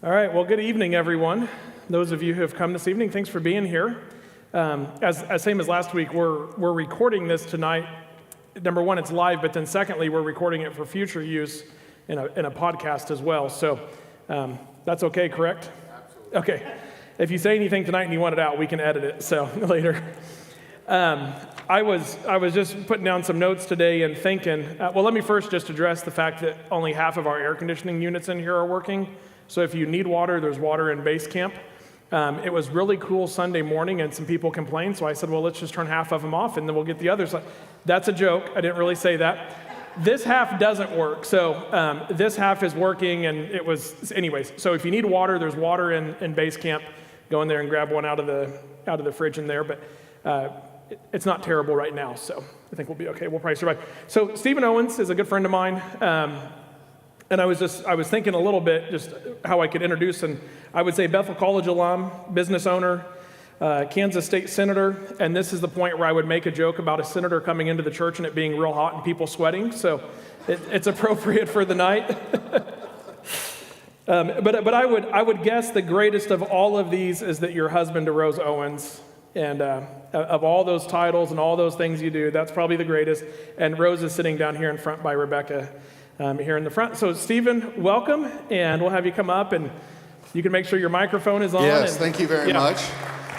All right, well, good evening, everyone. Those of you who have come this evening, thanks for being here. As same as last week, we're recording this tonight. Number one, it's live, but then secondly, we're recording it for future use in a podcast as well. So that's okay, correct? Absolutely. Okay. If you say anything tonight and you want it out, we can edit it. So later. I was just putting down some notes today and thinking. Well, let me first just address the fact that only half of our air conditioning units in here are working. So if you need water, there's water in base camp. It was really cool Sunday morning, and some people complained, so I said, well, let's just turn half of them off, and then we'll get the others. That's a joke. I didn't really say that. This half doesn't work, so this half is working, and it was, anyways. So if you need water, there's water in base camp. Go in there and grab one out of the fridge in there, but it's not terrible right now, so I think we'll be okay. We'll probably survive. So Stephen Owens is a good friend of mine. And I was thinking a little bit just how I could introduce, and I would say Bethel College alum, business owner, Kansas State senator, and this is the point where I would make a joke about a senator coming into the church and it being real hot and people sweating, so it's appropriate for the night. But I would guess the greatest of all of these is that you're husband to Rose Owens, and of all those titles and all those things you do, that's probably the greatest, and Rose is sitting down here in front by Rebecca. Here in the front. So Stephen, welcome, and we'll have you come up, and you can make sure your microphone is on. Yes, thank you very much.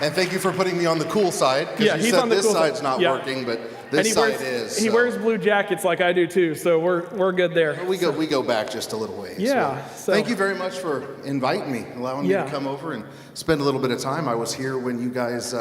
And thank you for putting me on the cool side, because you said this cool side's not working, but this side is. He wears blue jackets like I do too, so we're good there. We go back just a little ways. Yeah. So thank you very much for inviting me, allowing me to come over and spend a little bit of time. I was here when you guys,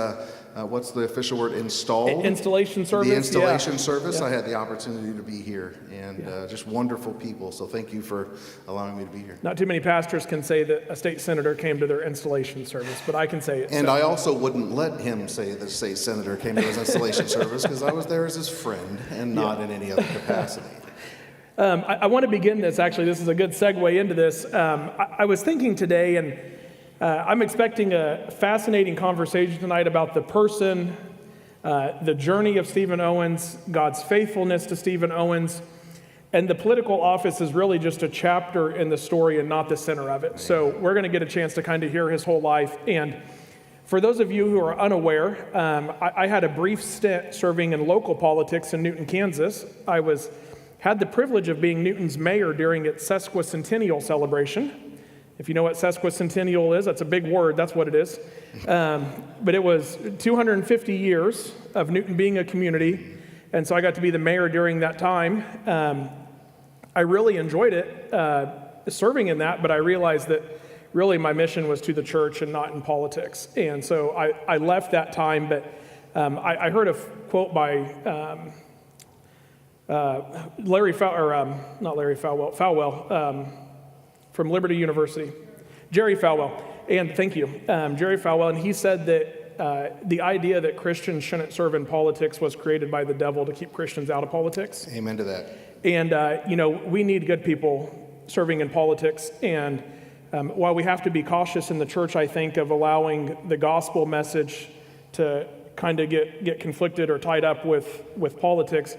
what's the official word, installed? Installation service. The installation service. I had the opportunity to be here, and just wonderful people. So thank you for allowing me to be here. Not too many pastors can say that a state senator came to their installation service, but I can say it. And I also wouldn't let him say the state senator came to his installation service, because I was there as his friend and not in any other capacity. I want to begin this, actually. This is a good segue into this. I was thinking today, and I'm expecting a fascinating conversation tonight about the person, the journey of Stephen Owens, God's faithfulness to Stephen Owens, and the political office is really just a chapter in the story and not the center of it. So we're going to get a chance to kind of hear his whole life. And for those of you who are unaware, I had a brief stint serving in local politics in Newton, Kansas. I had the privilege of being Newton's mayor during its sesquicentennial celebration. If you know what sesquicentennial is, that's a big word, that's what it is. But it was 250 years of Newton being a community, and so I got to be the mayor during that time. I really enjoyed it, serving in that, but I realized that really my mission was to the church and not in politics. And so I left that time, but I heard a quote by Falwell, from Liberty University, Jerry Falwell, and thank you, Jerry Falwell, and he said that the idea that Christians shouldn't serve in politics was created by the devil to keep Christians out of politics. Amen to that. And, we need good people serving in politics, and while we have to be cautious in the church, I think, of allowing the gospel message to kind of get conflicted or tied up with politics,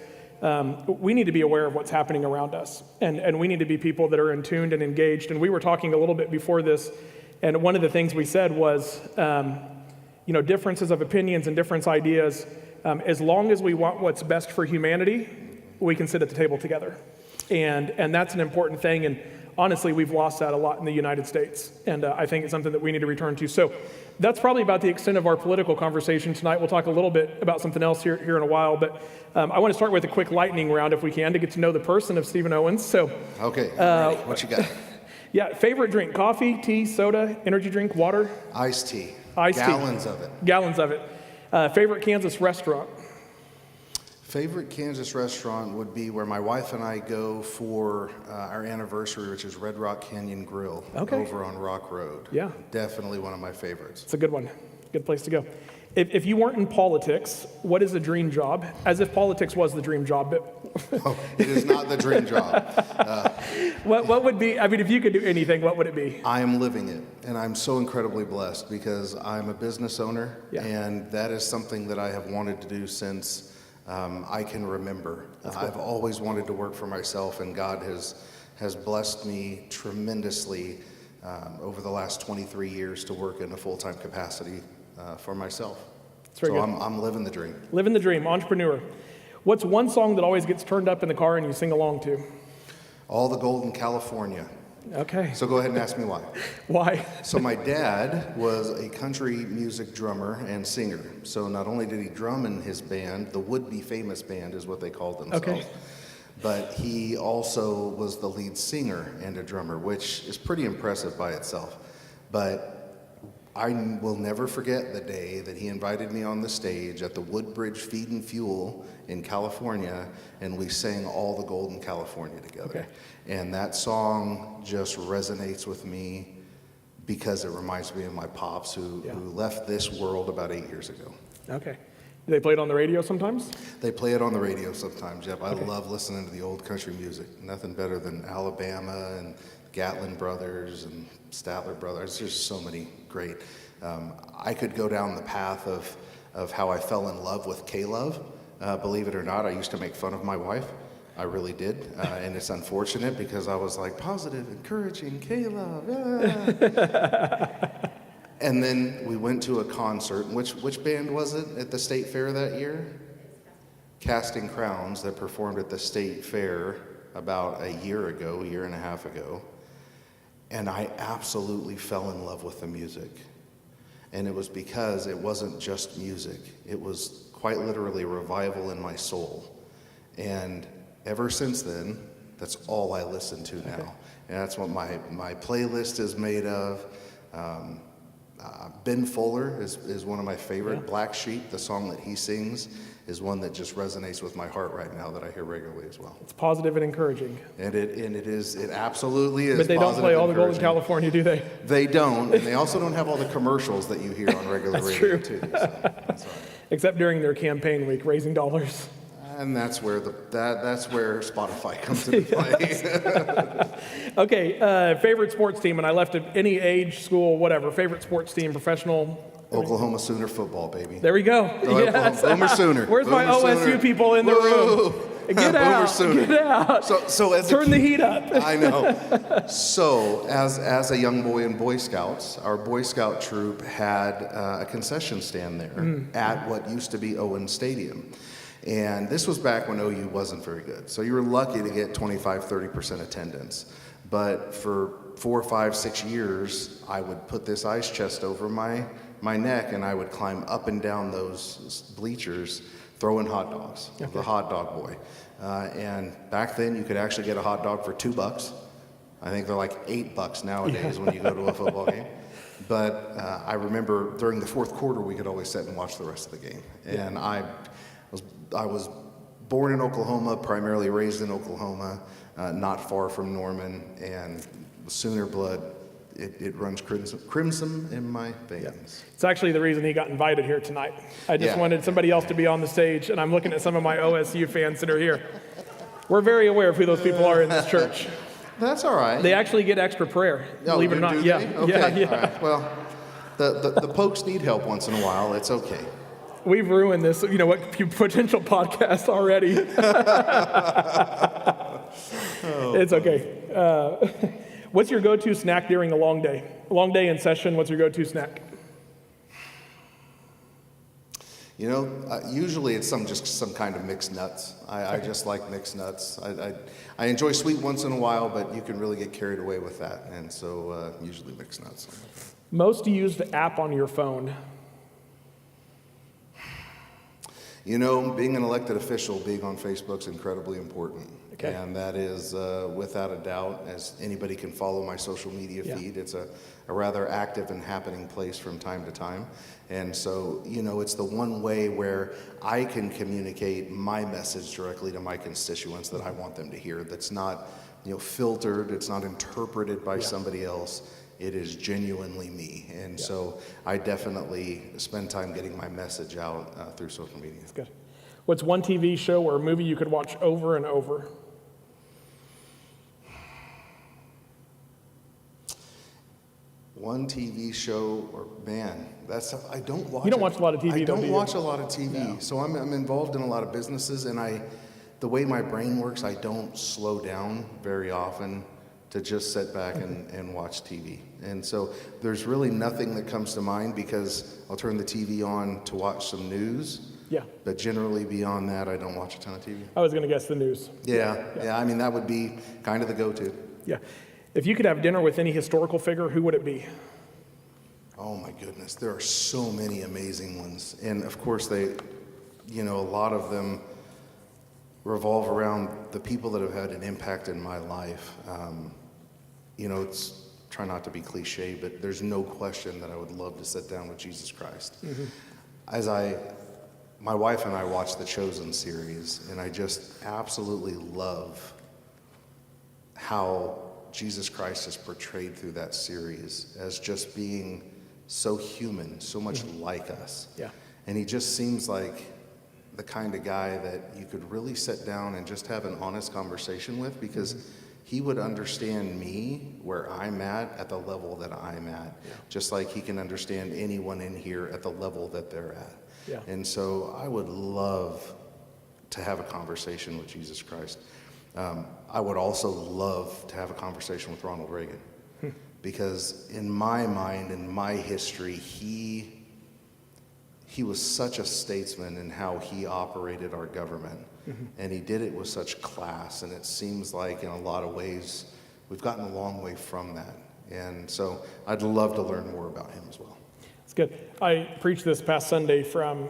we need to be aware of what's happening around us, and we need to be people that are in tuned and engaged. And we were talking a little bit before this, and one of the things we said was, differences of opinions and different ideas, as long as we want what's best for humanity, we can sit at the table together. And that's an important thing, and honestly, we've lost that a lot in the United States, and I think it's something that we need to return to. So that's probably about the extent of our political conversation tonight. We'll talk a little bit about something else here in a while, but I want to start with a quick lightning round, if we can, to get to know the person of Stephen Owens. So, okay, what you got? Yeah, favorite drink: coffee, tea, soda, energy drink, water? Iced tea. Gallons of it. Gallons of it. Favorite Kansas restaurant? Favorite Kansas restaurant would be where my wife and I go for our anniversary, which is Red Rock Canyon Grill over on Rock Road. Yeah. Definitely one of my favorites. It's a good one. Good place to go. If you weren't in politics, what is a dream job? As if politics was the dream job. Oh, it is not the dream job. What would be, if you could do anything, what would it be? I am living it, and I'm so incredibly blessed because I'm a business owner, and that is something that I have wanted to do since I can remember. I've always wanted to work for myself, and God has blessed me tremendously over the last 23 years to work in a full-time capacity for myself. So good. I'm living the dream. Living the dream, entrepreneur. What's one song that always gets turned up in the car and you sing along to? All the Gold in California. Okay. So go ahead and ask me why. Why? So my dad was a country music drummer and singer. So not only did he drum in his band, the would-be famous band is what they called themselves, okay, but he also was the lead singer and a drummer, which is pretty impressive by itself. But I will never forget the day that he invited me on the stage at the Woodbridge Feed and Fuel in California, and we sang All the Gold in California together. Okay. And that song just resonates with me because it reminds me of my pops who left this world about 8 years ago. Okay. Do they play it on the radio sometimes? They play it on the radio sometimes, yep. I love listening to the old country music. Nothing better than Alabama and Gatlin Brothers and Statler Brothers. There's so many great. I could go down the path of how I fell in love with K-Love. Believe it or not, I used to make fun of my wife. I really did. And it's unfortunate because I was like, positive, encouraging, K-Love. Yeah. And then we went to a concert. Which band was it at the state fair that year? Casting Crowns, that performed at the state fair about a year and a half ago. And I absolutely fell in love with the music. And it was because it wasn't just music. It was quite literally revival in my soul. And ever since then, that's all I listen to now. And that's what my playlist is made of. Ben Fuller is one of my favorite. Yeah. Black Sheep, the song that he sings, is one that just resonates with my heart right now that I hear regularly as well. It's positive and encouraging. And it absolutely is. But they don't play All the Gold in California, do they? They don't, and they also don't have all the commercials that you hear on regular radio too. So, that's all right. Except during their campaign week, raising dollars. And that's where that's where Spotify comes into play. Okay, favorite sports team, and I left at any age, school, whatever. Favorite sports team, professional. Oklahoma Sooner football, baby. There we go. Yes. Boomer Sooner. Where's Boomer my OSU Sooner. people in the Whoa. room? Get out. Sooner. Get out. So as turn the heat up. I know. So as a young boy in Boy Scouts, our Boy Scout troop had a concession stand there at what used to be Owens Stadium. And this was back when OU wasn't very good. So you were lucky to get 25-30% attendance. But for 4, 5, 6 years, I would put this ice chest over my neck and I would climb up and down those bleachers throwing hot dogs. Okay. The hot dog boy. And back then you could actually get a hot dog for $2. I think they're like $8 nowadays when you go to a football game. But I remember during the fourth quarter we could always sit and watch the rest of the game. And I was born in Oklahoma, primarily raised in Oklahoma, not far from Norman, and Sooner blood, it runs crimson in my veins. Yeah. It's actually the reason he got invited here tonight. I just wanted somebody else to be on the stage, and I'm looking at some of my OSU fans that are here. We're very aware of who those people are in this church. That's all right. They actually get extra prayer, believe it or not. Yeah. Okay. Yeah. All right. Well, the pokes need help once in a while. It's okay. We've ruined this, potential podcast already. It's okay. What's your go-to snack during a long day? A long day in session, what's your go-to snack? Usually it's some kind of mixed nuts. I just like mixed nuts. I enjoy sweet once in a while, but you can really get carried away with that. And so usually mixed nuts. Most used app on your phone? Being an elected official, being on Facebook's incredibly important. Okay. And that is, without a doubt, as anybody can follow my social media feed, it's a rather active and happening place from time to time. And so, it's the one way where I can communicate my message directly to my constituents that I want them to hear. That's not, filtered, it's not interpreted by somebody else. It is genuinely me. And so I definitely spend time getting my message out through social media. That's good. What's one TV show or a movie you could watch over and over? One TV show, I don't watch. You don't watch a lot of TV, I don't do you? watch a lot of TV. No. So I'm involved in a lot of businesses, and the way my brain works, I don't slow down very often to just sit back and watch TV. And so there's really nothing that comes to mind because I'll turn the TV on to watch some news. Yeah. But generally beyond that, I don't watch a ton of TV. I was going to guess the news. Yeah. I mean, that would be kind of the go-to. Yeah. If you could have dinner with any historical figure, who would it be? Oh my goodness, there are so many amazing ones. And of course a lot of them revolve around the people that have had an impact in my life. It's try not to be cliche, but there's no question that I would love to sit down with Jesus Christ. Mm-hmm. My wife and I watched the Chosen series, and I just absolutely love how Jesus Christ is portrayed through that series as just being so human, so much like us. Yeah. And he just seems like the kind of guy that you could really sit down and just have an honest conversation with, because he would understand me where I'm at the level that I'm at, just like he can understand anyone in here at the level that they're at. Yeah. And so I would love to have a conversation with Jesus Christ. I would also love to have a conversation with Ronald Reagan, because in my mind, in my history, he was such a statesman in how he operated our government, and he did it with such class, and it seems like in a lot of ways we've gotten a long way from that. And so I'd love to learn more about him as well. It's good. I preached this past Sunday from,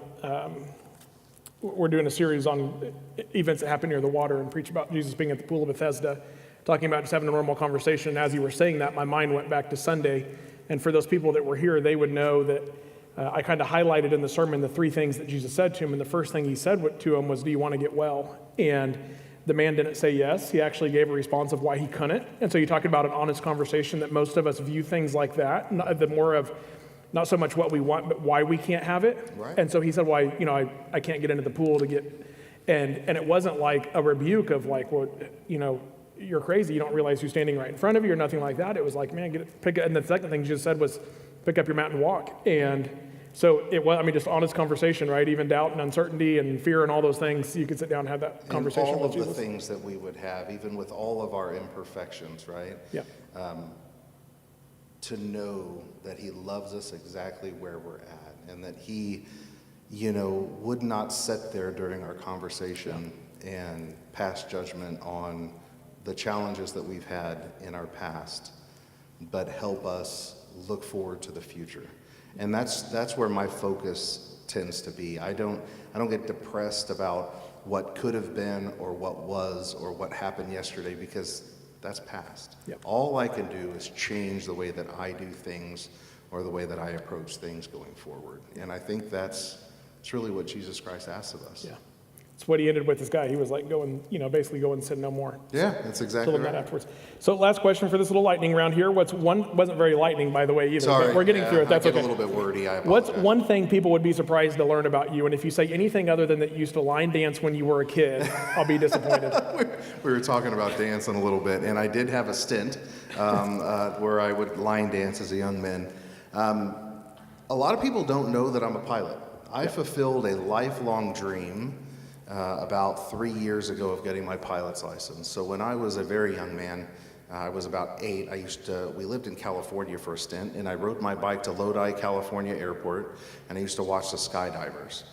we're doing a series on events that happen near the water, and preach about Jesus being at the pool of Bethesda, talking about just having a normal conversation. And as you were saying that, my mind went back to Sunday. And for those people that were here, they would know that I kind of highlighted in the sermon the three things that Jesus said to him. And the first thing he said to him was, "Do you want to get well?" And the man didn't say yes. He actually gave a response of why he couldn't. And so you talk about an honest conversation, that most of us view things like that, the more of not so much what we want, but why we can't have it. Right. And so he said, "Why, I can't get into the pool to get," and it wasn't like a rebuke of like, well, you're crazy. You don't realize who's standing right in front of you or nothing like that. It was like, man, pick it. And the second thing Jesus said was, pick up your mat and walk. And so it was, just honest conversation, right? Even doubt and uncertainty and fear and all those things, you could sit down and have that conversation with Jesus. All of the things that we would have, even with all of our imperfections, right? Yeah. To know that he loves us exactly where we're at, and that he, would not sit there during our conversation and pass judgment on the challenges that we've had in our past, but help us look forward to the future. And that's where my focus tends to be. I don't get depressed about what could have been or what was or what happened yesterday, because that's past. Yep. All I can do is change the way that I do things or the way that I approach things going forward. And I think that's really what Jesus Christ asks of us. Yeah. It's what he ended with this guy. He was like, basically go and sin no more. Yeah, that's exactly right. That afterwards. So last question for this little lightning round here. Wasn't very lightning, by the way, either. Sorry. We're getting through it. That's okay. a little bit wordy. I apologize. What's one thing people would be surprised to learn about you? And if you say anything other than that you used to line dance when you were a kid, I'll be disappointed. We were talking about dancing a little bit, and I did have a stint where I would line dance as a young man. A lot of people don't know that I'm a pilot. I fulfilled a lifelong dream about 3 years ago of getting my pilot's license. So when I was a very young man, I was about 8, we lived in California for a stint, and I rode my bike to Lodi, California airport, and I used to watch the skydivers.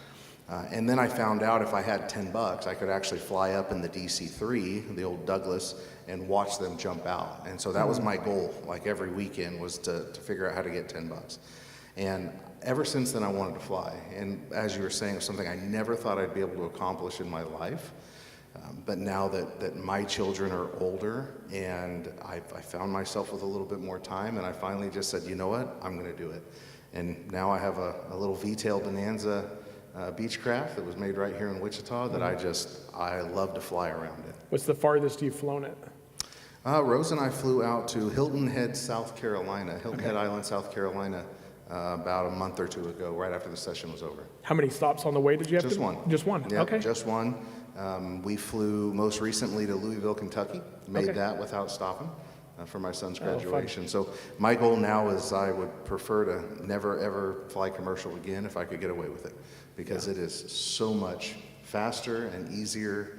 And then I found out if I had $10, I could actually fly up in the DC-3, the old Douglas, and watch them jump out. And so that was my goal, like every weekend, was to figure out how to get $10. And ever since then, I wanted to fly. And as you were saying, it was something I never thought I'd be able to accomplish in my life. But now that my children are older and I found myself with a little bit more time, and I finally just said, you know what, I'm going to do it. And now I have a little V-tail Bonanza Beechcraft that was made right here in Wichita that I love to fly around it. What's the farthest you've flown it? Rose and I flew out to Hilton Head, South Carolina, Head Island, South Carolina, about a month or two ago, right after the session was over. How many stops on the way did you have? Just one. Just one. Yeah, okay. Just one. We flew most recently to Louisville, Kentucky. Made that without stopping for my son's graduation. So my goal now is I would prefer to never ever fly commercial again if I could get away with it, because it is so much faster and easier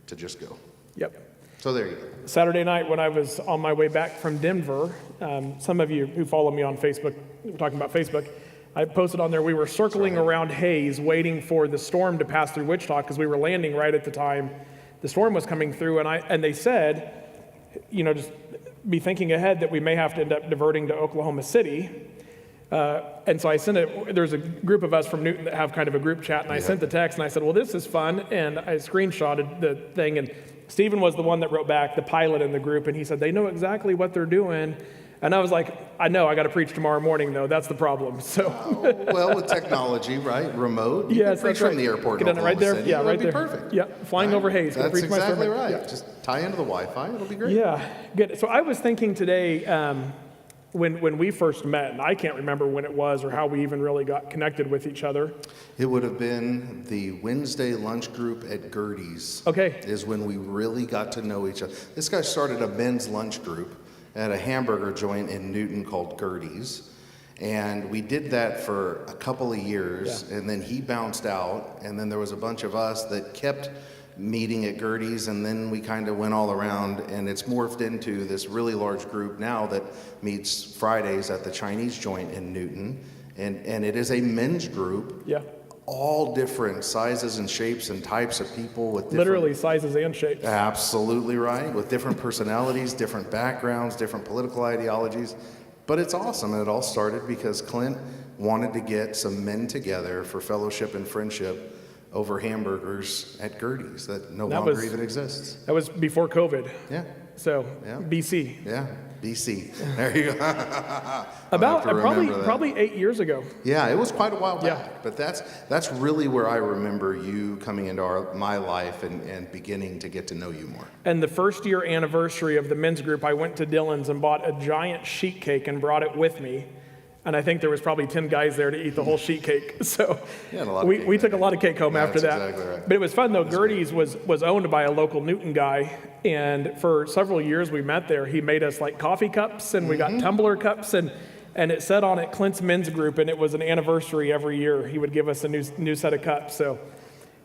to just go. Yep. So there you go. Saturday night when I was on my way back from Denver, some of you who follow me on Facebook, we're talking about Facebook, I posted on there we were circling around Hayes waiting for the storm to pass through Wichita because we were landing right at the time the storm was coming through, and they said, just be thinking ahead that we may have to end up diverting to Oklahoma City. And so I sent it, there's a group of us from Newton that have kind of a group chat, and I sent the text, and I said, well, this is fun, and I screenshotted the thing, and Stephen was the one that wrote back, the pilot in the group, and he said, they know exactly what they're doing. And I was like, I know, I got to preach tomorrow morning, though. That's the problem. So, well, with technology, right? Remote. You can preach from the airport. Get in right there. City. Yeah, right there. Perfect. Yeah, flying over Hayes. That's exactly right. Yeah. Just tie into the Wi-Fi. It'll be great. Yeah, good. So I was thinking today, when we first met, and I can't remember when it was or how we even really got connected with each other. It would have been the Wednesday lunch group at Gertie's. Okay. Is when we really got to know each other. This guy started a men's lunch group at a hamburger joint in Newton called Gertie's. And we did that for a couple of years, and then he bounced out, and then there was a bunch of us that kept meeting at Gertie's, and then we kind of went all around, and it's morphed into this really large group now that meets Fridays at the Chinese joint in Newton, and it is a men's group. Yeah. All different sizes and shapes and types of people with different... Literally sizes and shapes. Absolutely right, with different personalities, different backgrounds, different political ideologies. But it's awesome, and it all started because Clint wanted to get some men together for fellowship and friendship over hamburgers at Gertie's that no longer even exists. That was before COVID. Yeah. So, BC. Yeah, BC. There you go. About probably 8 years ago. Yeah, it was quite a while back. But that's really where I remember you coming into my life and beginning to get to know you more. And the first year anniversary of the men's group, I went to Dillon's and bought a giant sheet cake and brought it with me. And I think there was probably 10 guys there to eat the whole sheet cake. So we took a lot of cake home after that. Exactly right. But it was fun though. Gertie's was owned by a local Newton guy. And for several years we met there. He made us like coffee cups, and we got tumbler cups, and it said on it Clint's Men's Group, and it was an anniversary every year. He would give us a new set of cups. So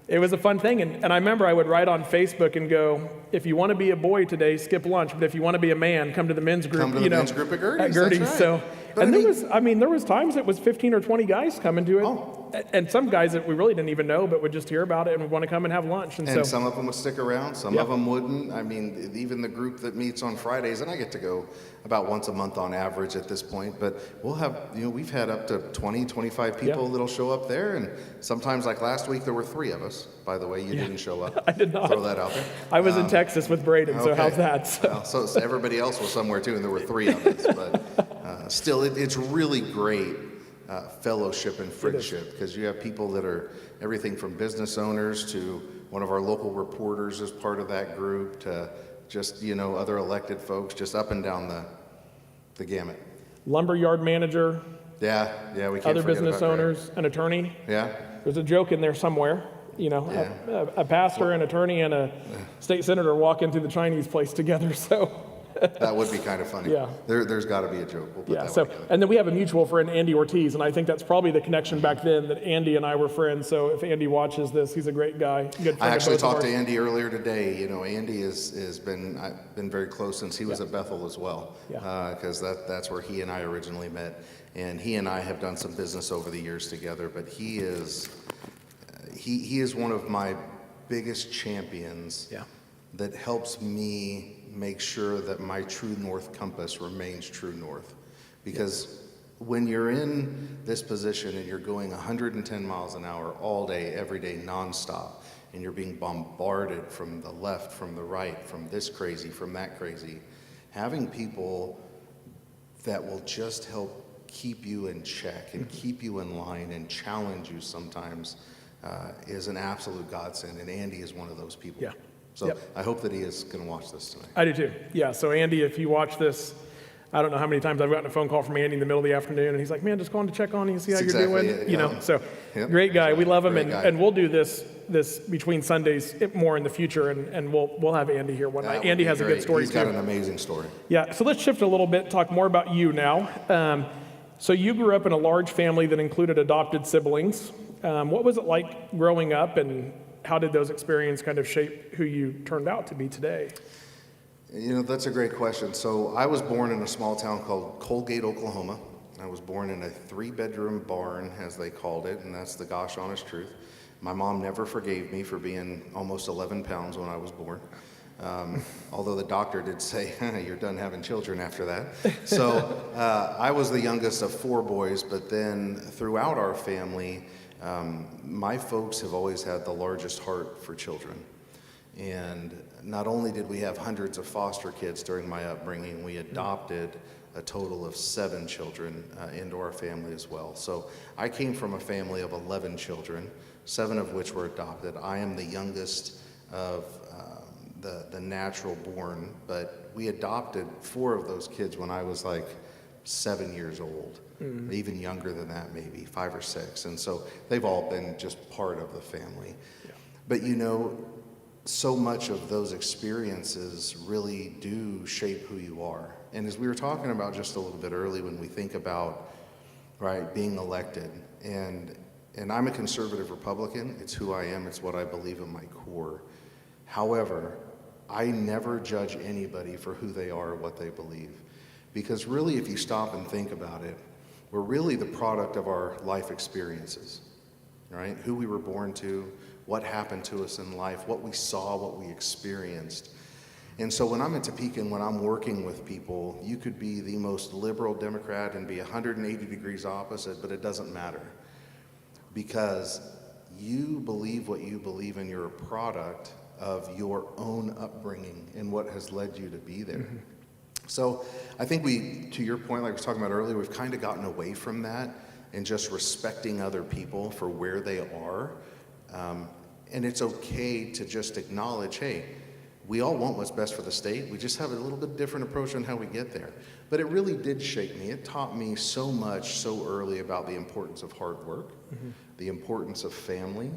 it was a fun thing. And I remember I would write on Facebook and go, if you want to be a boy today, skip lunch. But if you want to be a man, come to the men's group. Come to the men's group at Gertie's. At Gertie's. That's right. So, and there was times it was 15 or 20 guys coming to it. Oh. And some guys that we really didn't even know, but would just hear about it and would want to come and have lunch. And so some of them would stick around, some of them wouldn't. I mean, even the group that meets on Fridays, and I get to go about once a month on average at this point, but we'll have, we've had up to 20, 25 people that'll show up there, and sometimes like last week there were 3 of us, by the way. You didn't show up. I did not. Throw that out there. I was in Texas with Braden, so how's that? So everybody else was somewhere too, and there were 3 of us, but still, it's really great. Fellowship and friendship, because you have people that are everything from business owners to one of our local reporters as part of that group to just other elected folks, just up and down the gamut. Lumberyard manager. Yeah, we can't other forget business about owners, an attorney. Yeah. There's a joke in there somewhere. A pastor, an attorney, and a state senator walk into the Chinese place together. So. That would be kind of funny. Yeah. There's got to be a joke. We'll put that one together. And then we have a mutual friend, Andy Ortiz, and I think that's probably the connection back then that Andy and I were friends. So if Andy watches this, he's a great guy. Good friend. I actually talked to Andy earlier today. Andy has been very close since he was at Bethel as well. Because that's where he and I originally met, and he and I have done some business over the years together. But he is one of my biggest champions. That helps me make sure that my true north compass remains true north. Because when you're in this position and you're going 110 miles an hour all day, every day, nonstop, and you're being bombarded from the left, from the right, from this crazy, from that crazy, having people that will just help keep you in check and keep you in line and challenge you sometimes is an absolute godsend. And Andy is one of those people. So I hope that he is going to watch this tonight. I do too. Yeah, so Andy, if you watch this, I don't know how many times I've gotten a phone call from Andy in the middle of the afternoon, and he's like, man, just calling to check on you and see how you're doing. So great guy. We love him, and we'll do this between Sundays more in the future, and we'll have Andy here one night. Andy has a good story too. He's got an amazing story. Yeah, so let's shift a little bit, talk more about you now. So you grew up in a large family that included adopted siblings. What was it like growing up, and how did those experiences kind of shape who you turned out to be today? That's a great question. So I was born in a small town called Colgate, Oklahoma. I was born in a 3-bedroom barn, as they called it, and that's the gosh honest truth. My mom never forgave me for being almost 11 pounds when I was born. Although the doctor did say, you're done having children after that. So I was the youngest of 4 boys, but then throughout our family, my folks have always had the largest heart for children. And not only did we have hundreds of foster kids during my upbringing, we adopted a total of 7 children into our family as well. So I came from a family of 11 children, 7 of which were adopted. I am the youngest of the natural born, but we adopted 4 of those kids when I was like 7 years old, even younger than that, maybe 5 or 6. And so they've all been just part of the family. Yeah. But so much of those experiences really do shape who you are. And as we were talking about just a little bit early, when we think about, right, being elected, and I'm a conservative Republican, it's who I am, it's what I believe in my core. However, I never judge anybody for who they are or what they believe. Because really, if you stop and think about it, we're really the product of our life experiences, right? Who we were born to, what happened to us in life, what we saw, what we experienced. And so when I'm in Topeka and when I'm working with people, you could be the most liberal Democrat and be 180 degrees opposite, but it doesn't matter. Because you believe what you believe and you're a product of your own upbringing and what has led you to be there. Mm-hmm. So I think to your point, like I was talking about earlier, we've kind of gotten away from that and just respecting other people for where they are. And it's okay to just acknowledge, hey, we all want what's best for the state. We just have a little bit different approach on how we get there. But it really did shape me. It taught me so much so early about the importance of hard work, the importance of family.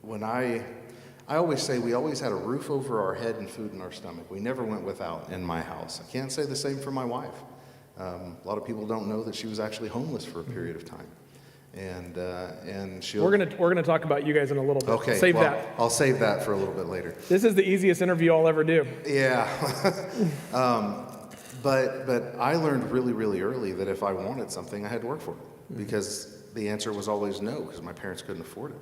When I always say we always had a roof over our head and food in our stomach. We never went without in my house. I can't say the same for my wife. A lot of people don't know that she was actually homeless for a period of time. And she'll... We're gonna talk about you guys in a little bit. Okay, Save that. I'll save that for a little bit later. This is the easiest interview I'll ever do. Yeah. But I learned really, really early that if I wanted something, I had to work for it, because the answer was always no, because my parents couldn't afford it.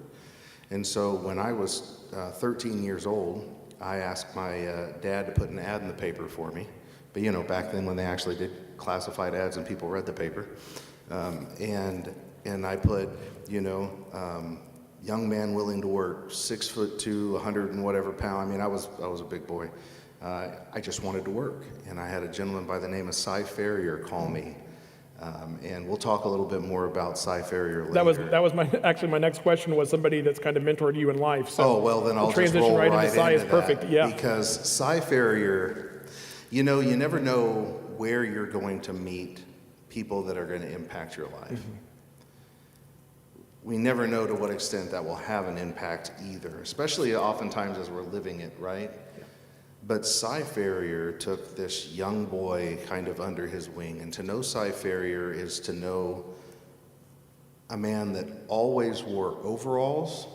And so when I was 13 years old, I asked my dad to put an ad in the paper for me. But back then when they actually did classified ads and people read the paper, and I put, young man willing to work, 6'2", 100 and whatever pound. I mean, I was a big boy. I just wanted to work, and I had a gentleman by the name of Cy Ferrier call me, and we'll talk a little bit more about Cy Ferrier later. That was my next question was somebody that's kind of mentored you in life. So then I'll transition just roll right right into Cy into is perfect. that, Yeah, because Cy Ferrier, you never know where you're going to meet people that are going to impact your life. Mm-hmm. We never know to what extent that will have an impact either, especially oftentimes as we're living it, right? Yeah. But Cy Ferrier took this young boy kind of under his wing, and to know Cy Ferrier is to know a man that always wore overalls,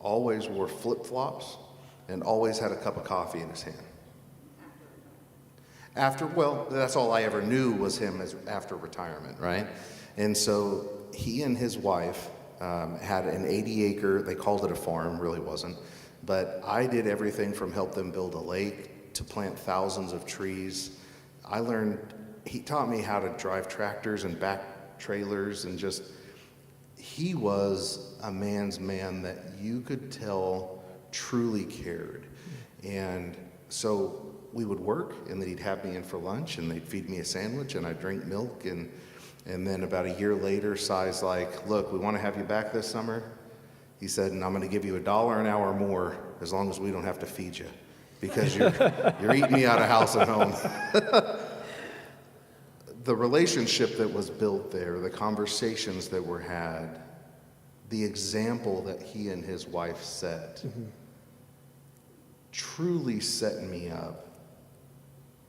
always wore flip-flops, and always had a cup of coffee in his hand. That's all I ever knew was him after retirement, right? And so he and his wife had an 80-acre, they called it a farm, really wasn't, but I did everything from help them build a lake to plant thousands of trees. He taught me how to drive tractors and back trailers, and he was a man's man that you could tell truly cared. And so we would work, and then he'd have me in for lunch, and they'd feed me a sandwich, and I'd drink milk, and then about a year later, Cy's like, look, we want to have you back this summer. He said, and I'm going to give you $1 an hour more as long as we don't have to feed you, because you're eating me out of house and home. The relationship that was built there, the conversations that were had, the example that he and his wife set, truly set me up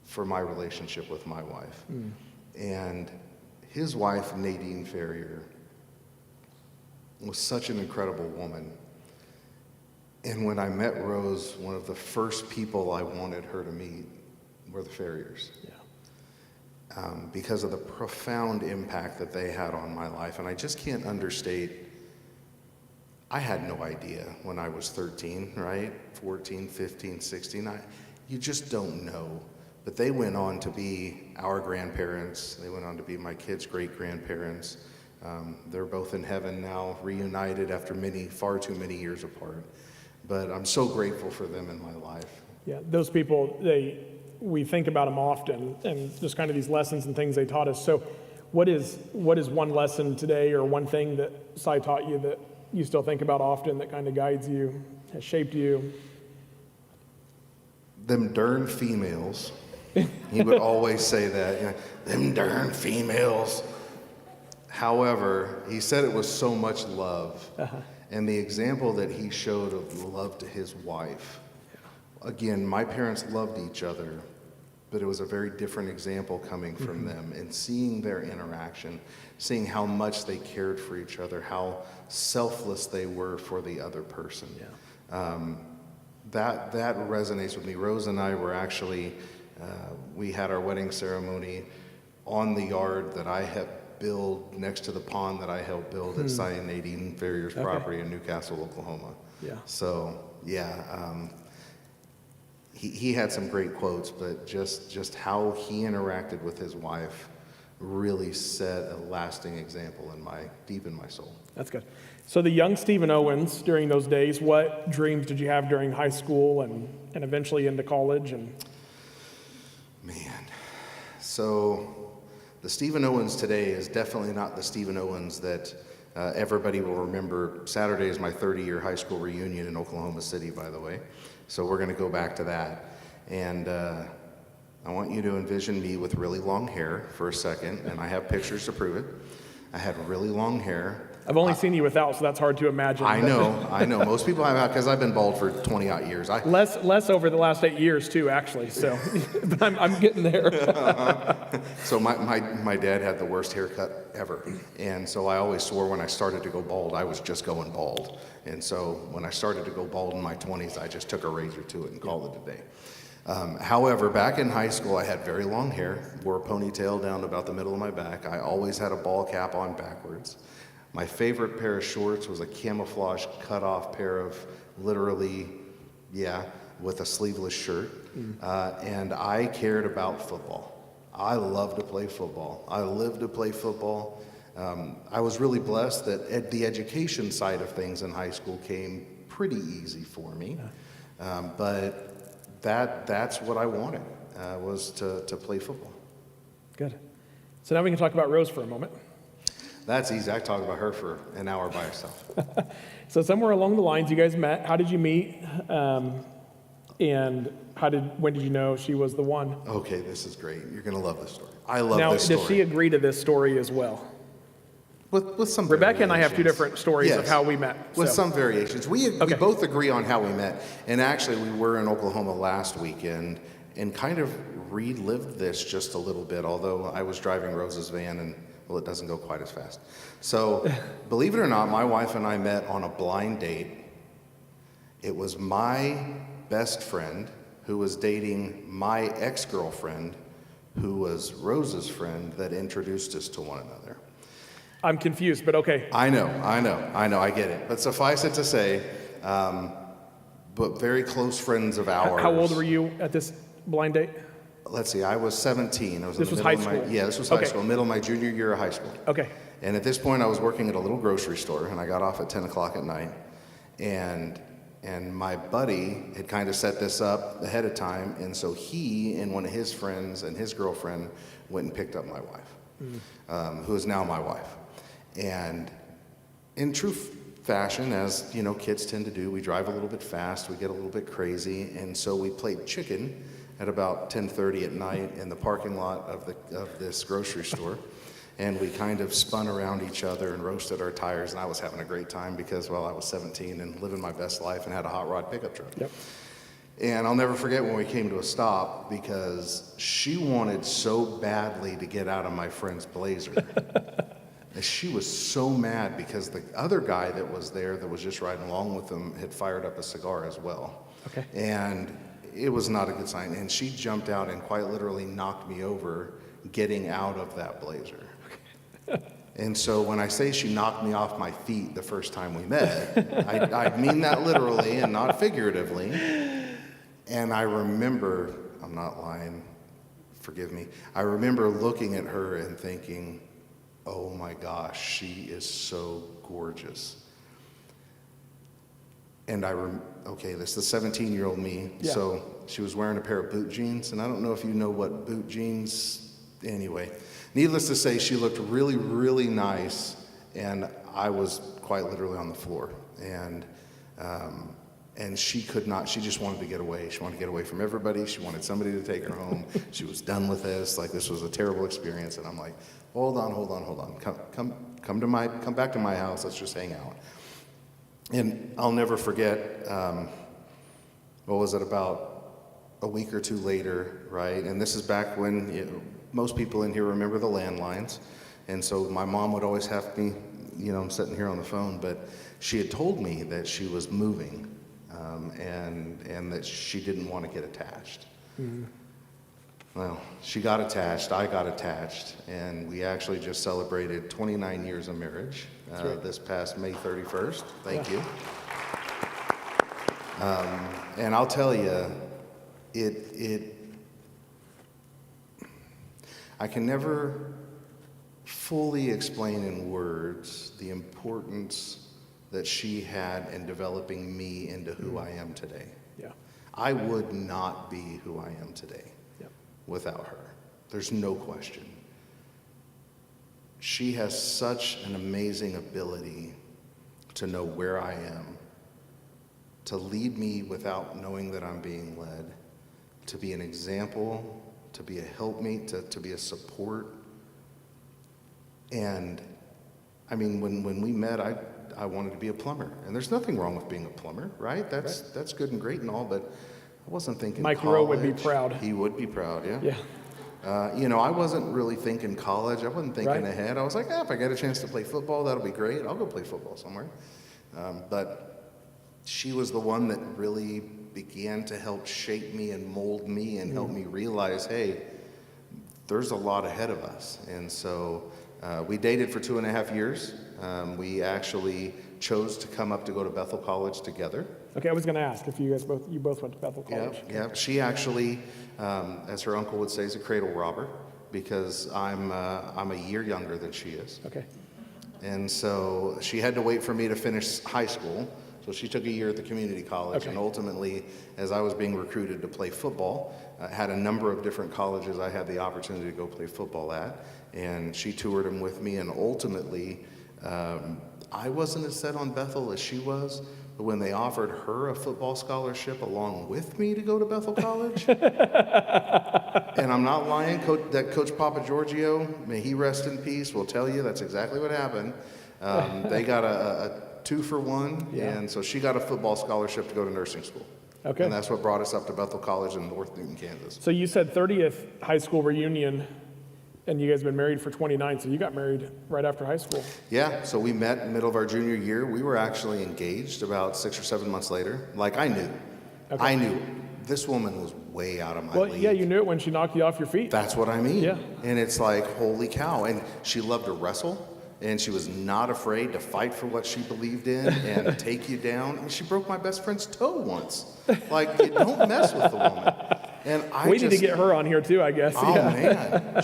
for my relationship with my wife. And his wife, Nadine Ferrier, was such an incredible woman. And when I met Rose, one of the first people I wanted her to meet were the farriers. Yeah. Because of the profound impact that they had on my life. And I just can't understate, I had no idea when I was 13, right? 14, 15, 16. You just don't know. But they went on to be our grandparents. They went on to be my kids' great-grandparents. They're both in heaven now, reunited after far too many years apart. But I'm so grateful for them in my life. Yeah, those people, we think about them often, and just kind of these lessons and things they taught us. So what is one lesson today or one thing that Cy taught you that you still think about often that kind of guides you, has shaped you? Them darn females. He would always say that, you know, them darn females. However, he said it was so much love. And the example that he showed of love to his wife. Again, my parents loved each other, but it was a very different example coming from them. And seeing their interaction, seeing how much they cared for each other, how selfless they were for the other person. That resonates with me. Rose and I were actually, we had our wedding ceremony on the yard that I had built next to the pond that I helped build at Cy and Nadine Farrier's property in Newcastle, Oklahoma. So, he had some great quotes, but just how he interacted with his wife really set a lasting example deep in my soul. That's good. So the young Stephen Owens, during those days, what dreams did you have during high school and eventually into college? Man, so the Stephen Owens today is definitely not the Stephen Owens that everybody will remember. Saturday is my 30-year high school reunion in Oklahoma City, by the way. So we're going to go back to that. And I want you to envision me with really long hair for a second, and I have pictures to prove it. I had really long hair. I've only seen you without, so that's hard to imagine. I know. Most people have, because I've been bald for 20-odd years. Less over the last 8 years, too, actually. So, but I'm getting there. So my dad had the worst haircut ever. And so I always swore when I started to go bald, I was just going bald. And so when I started to go bald in my 20s, I just took a razor to it and called it a day. However, back in high school, I had very long hair, wore a ponytail down about the middle of my back. I always had a ball cap on backwards. My favorite pair of shorts was a camouflage cut-off pair of literally, with a sleeveless shirt. And I cared about football. I loved to play football. I lived to play football. I was really blessed that the education side of things in high school came pretty easy for me. But that's what I wanted, was to play football. Good. So now we can talk about Rose for a moment. That's easy. I talk about her for an hour by herself. So somewhere along the lines, you guys met. How did you meet? And when did you know she was the one? Okay, this is great. You're going to love this story. I love this story. Now, does she agree to this story as well? With some Rebecca and I have two different stories of how we met. With some variations. We both agree on how we met. And actually, we were in Oklahoma last weekend and kind of relived this just a little bit, although I was driving Rose's van and, well, it doesn't go quite as fast. So, believe it or not, my wife and I met on a blind date. It was my best friend who was dating my ex-girlfriend, who was Rose's friend, that introduced us to one another. I'm confused, but okay. I know, I get it. But suffice it to say, but very close friends of ours. How old were you at this blind date? Let's see, I was 17. This was high school? This was high school, middle of my junior year of high school. Okay. And at this point, I was working at a little grocery store, and I got off at 10 o'clock at night. And my buddy had kind of set this up ahead of time, and so he and one of his friends and his girlfriend went and picked up my wife, who is now my wife. And in true fashion, as you know, kids tend to do, we drive a little bit fast, we get a little bit crazy, and so we played chicken at about 10:30 at night in the parking lot of this grocery store. And we kind of spun around each other and roasted our tires, and I was having a great time because, well, I was 17 and living my best life and had a hot rod pickup truck. Yep. And I'll never forget when we came to a stop because she wanted so badly to get out of my friend's Blazer. And she was so mad because the other guy that was there that was just riding along with them had fired up a cigar as well. Okay. And it was not a good sign. And she jumped out and quite literally knocked me over getting out of that Blazer. And so when I say she knocked me off my feet the first time we met, I mean that literally and not figuratively. And I remember, I'm not lying, forgive me, I remember looking at her and thinking, oh my gosh, she is so gorgeous. And okay, this is the 17-year-old me. Yeah. So she was wearing a pair of boot jeans, and I don't know if you know what boot jeans, anyway. Needless to say, she looked really, really nice, and I was quite literally on the floor. And she could not, she just wanted to get away. She wanted to get away from everybody. She wanted somebody to take her home. She was done with this. Like, this was a terrible experience. And I'm like, hold on. Come back to my house. Let's just hang out. And I'll never forget, about a week or two later, right? And this is back when most people in here remember the landlines. And so my mom would always have me, I'm sitting here on the phone, but she had told me that she was moving and that she didn't want to get attached. Mm-hmm. Well, she got attached, I got attached, and we actually just celebrated 29 years of marriage this past May 31st. Thank you. And I'll tell you, I can never fully explain in words the importance that she had in developing me into who I am today. Yeah. I would not be who I am today without her. There's no question. She has such an amazing ability to know where I am, to lead me without knowing that I'm being led, to be an example, to be a helpmate, to be a support. And I mean, when we met, I wanted to be a plumber. And there's nothing wrong with being a plumber, right? That's good and great and all, but I wasn't thinking Mike college. Rowe would be proud. He would be proud, yeah. Yeah. I wasn't really thinking college. I wasn't thinking ahead. I was like, if I get a chance to play football, that'll be great. I'll go play football somewhere. But she was the one that really began to help shape me and mold me and help me realize, hey, there's a lot ahead of us. And so we dated for 2.5 years. We actually chose to come up to go to Bethel College together. Okay, I was going to ask if you both went to Bethel College. Yeah. She actually, as her uncle would say, is a cradle robber because I'm a year younger than she is. Okay. And so she had to wait for me to finish high school. So she took a year at the community college, and ultimately, as I was being recruited to play football, I had a number of different colleges I had the opportunity to go play football at, and she toured them with me, and ultimately, I wasn't as set on Bethel as she was, but when they offered her a football scholarship along with me to go to Bethel College, and I'm not lying, Coach Papa Giorgio, may he rest in peace, will tell you that's exactly what happened. They got a 2-for-1, and so she got a football scholarship to go to nursing school. Okay. And that's what brought us up to Bethel College in North Newton, Kansas. So you said 30th high school reunion, and you guys have been married for 29, so you got married right after high school. Yeah, so we met in the middle of our junior year. We were actually engaged about 6 or 7 months later. Like, I knew. Okay. I knew. This woman was way out of my league. Well, yeah, you knew it when she knocked you off your feet. That's what I mean. Yeah. And it's like, holy cow. And she loved to wrestle. And she was not afraid to fight for what she believed in and take you down. And she broke my best friend's toe once. Like, you don't mess with the woman. And we need to get her on here too, I guess. Oh, man.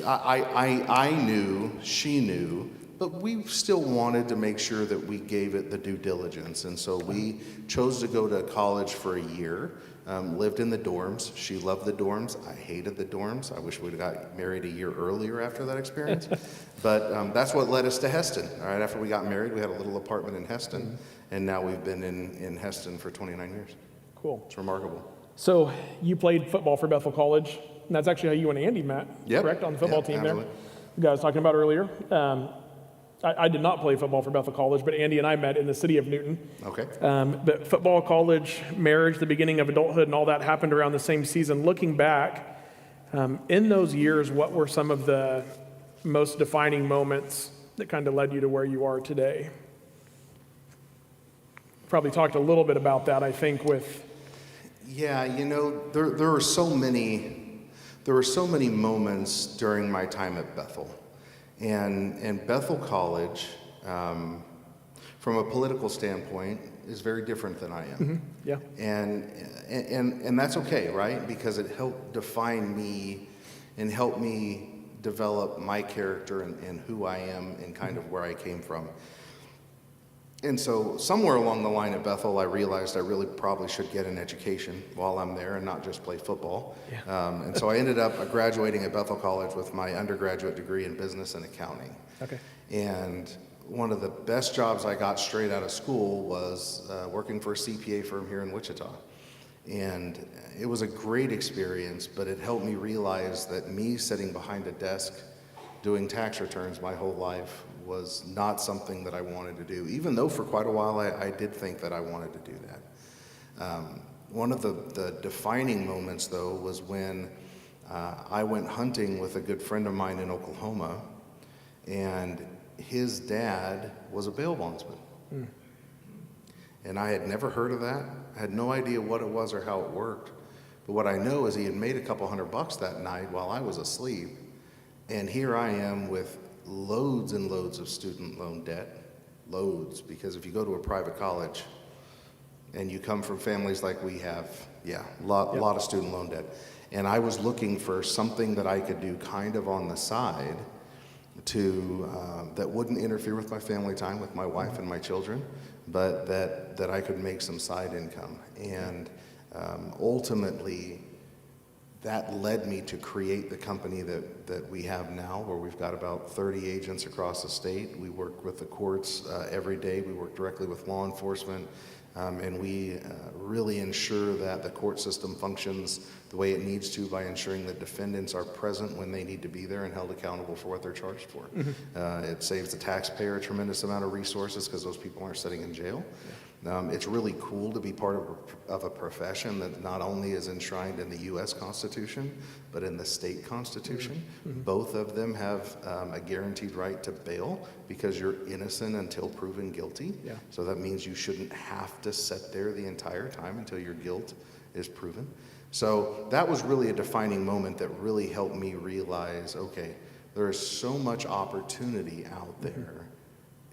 I knew, she knew, but we still wanted to make sure that we gave it the due diligence. And so we chose to go to college for a year, lived in the dorms. She loved the dorms. I hated the dorms. I wish we'd have got married a year earlier after that experience. But that's what led us to Heston. All right, after we got married, we had a little apartment in Heston, and now we've been in Heston for 29 years. Cool. It's remarkable. So you played football for Bethel College, and that's actually how you and Andy met, correct, on the football team absolutely. There? The guy I was talking about earlier. I did not play football for Bethel College, but Andy and I met in the city of Newton. Okay. But football, college, marriage, the beginning of adulthood, and all that happened around the same season. Looking back, in those years, what were some of the most defining moments that kind of led you to where you are today? Probably talked a little bit about that, I think, with... Yeah, there were so many moments during my time at Bethel. And Bethel College, from a political standpoint, is very different than I am. Mm-hmm. Yeah. And that's okay, right? Because it helped define me and help me develop my character and who I am and kind of where I came from. And so somewhere along the line at Bethel, I realized I really probably should get an education while I'm there and not just play football. Yeah. And so I ended up graduating at Bethel College with my undergraduate degree in business and accounting. Okay. And one of the best jobs I got straight out of school was working for a CPA firm here in Wichita. And it was a great experience, but it helped me realize that me sitting behind a desk doing tax returns my whole life was not something that I wanted to do, even though for quite a while I did think that I wanted to do that. One of the defining moments, though, was when I went hunting with a good friend of mine in Oklahoma, and his dad was a bail bondsman. Mm. And I had never heard of that. I had no idea what it was or how it worked. But what I know is he had made a couple $100 that night while I was asleep. And here I am with loads and loads of student loan debt. Loads, because if you go to a private college and you come from families like we have, a lot of student loan debt. And I was looking for something that I could do kind of on the side to that wouldn't interfere with my family time with my wife and my children, but that I could make some side income. And ultimately, that led me to create the company that we have now, where we've got about 30 agents across the state. We work with the courts every day. We work directly with law enforcement, and we really ensure that the court system functions the way it needs to by ensuring that defendants are present when they need to be there and held accountable for what they're charged for. Mm-hmm. It saves the taxpayer a tremendous amount of resources because those people aren't sitting in jail. It's really cool to be part of a profession that not only is enshrined in the U.S. Constitution, but in the state Constitution. Mm-hmm. Both of them have a guaranteed right to bail because you're innocent until proven guilty. Yeah. So that means you shouldn't have to sit there the entire time until your guilt is proven. So that was really a defining moment that really helped me realize, okay, there is so much opportunity out there. Mm-hmm.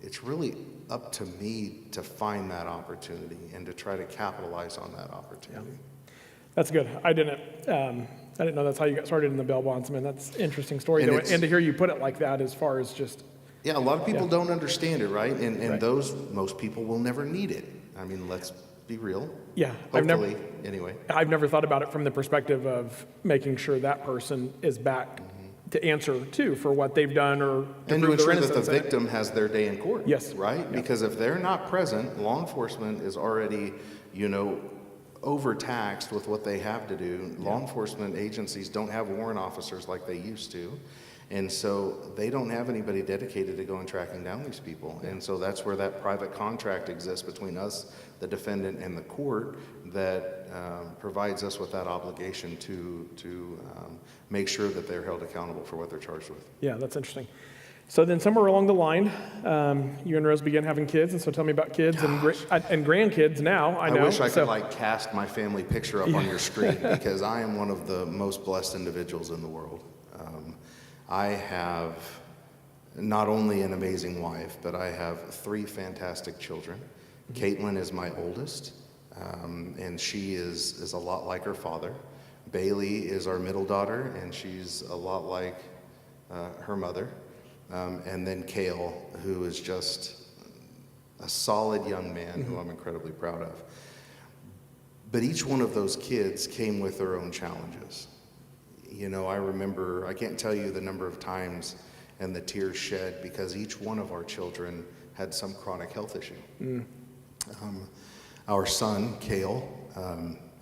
It's really up to me to find that opportunity and to try to capitalize on that opportunity. Yeah. That's good. I didn't know that's how you got started in the bail bondsman. That's an interesting story, and to hear you put it like that, as far as just... Yeah, a lot of people don't understand it, right? And right. Most people will never need it. I mean, let's be real. Yeah. Hopefully, anyway. I've never thought about it from the perspective of making sure that person is back to answer to for what they've done, or to prove their innocence. That the victim has their day in court. Yes. Right? Yeah. Because if they're not present, law enforcement is already, overtaxed with what they have to do. Law enforcement agencies don't have warrant officers like they used to. And so they don't have anybody dedicated to go and tracking down these people. And so that's where that private contract exists between us, the defendant, and the court that provides us with that obligation to make sure that they're held accountable for what they're charged with. Yeah, that's interesting. So then somewhere along the line, you and Rose began having kids, and so tell me about kids and grandkids now. I wish I could cast my family picture up on your screen, because I am one of the most blessed individuals in the world. I have not only an amazing wife, but I have 3 fantastic children. Caitlin is my oldest, and she is a lot like her father. Bailey is our middle daughter, and she's a lot like her mother. And then Cale, who is just a solid young man who I'm incredibly proud of. But each one of those kids came with their own challenges. I remember, I can't tell you the number of times and the tears shed because each one of our children had some chronic health issue. Our son, Cale,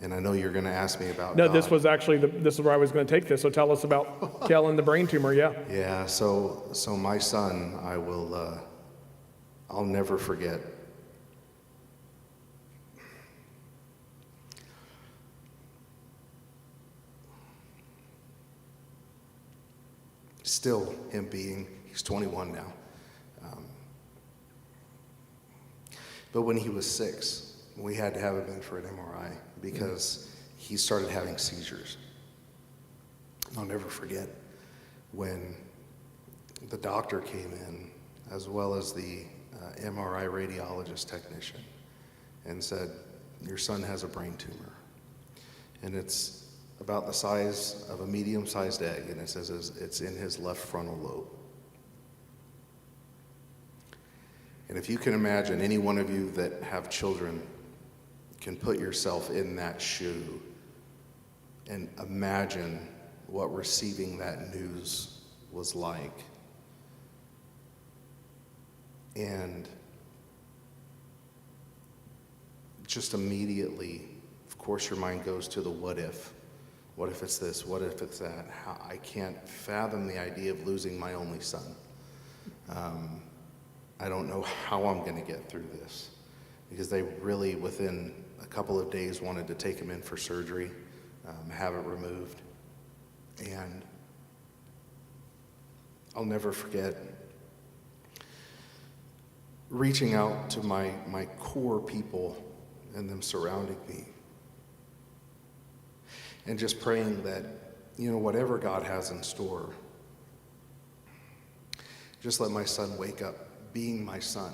and I know you're going to ask me about... No, this was actually, this is where I was going to take this, so tell us about Cale and the brain tumor, yeah. Yeah, so my son, I'll never forget. Still, he's 21 now. But when he was 6, we had to have him in for an MRI because he started having seizures. I'll never forget when the doctor came in, as well as the MRI radiologist technician, and said, your son has a brain tumor. And it's about the size of a medium-sized egg, and it says it's in his left frontal lobe. And if you can imagine, any one of you that have children can put yourself in that shoe and imagine what receiving that news was like. And just immediately, of course, your mind goes to the what if. What if it's this? What if it's that? I can't fathom the idea of losing my only son. I don't know how I'm going to get through this, because they really, within a couple of days, wanted to take him in for surgery, have it removed. And I'll never forget reaching out to my core people and them surrounding me, and just praying that, whatever God has in store, just let my son wake up being my son,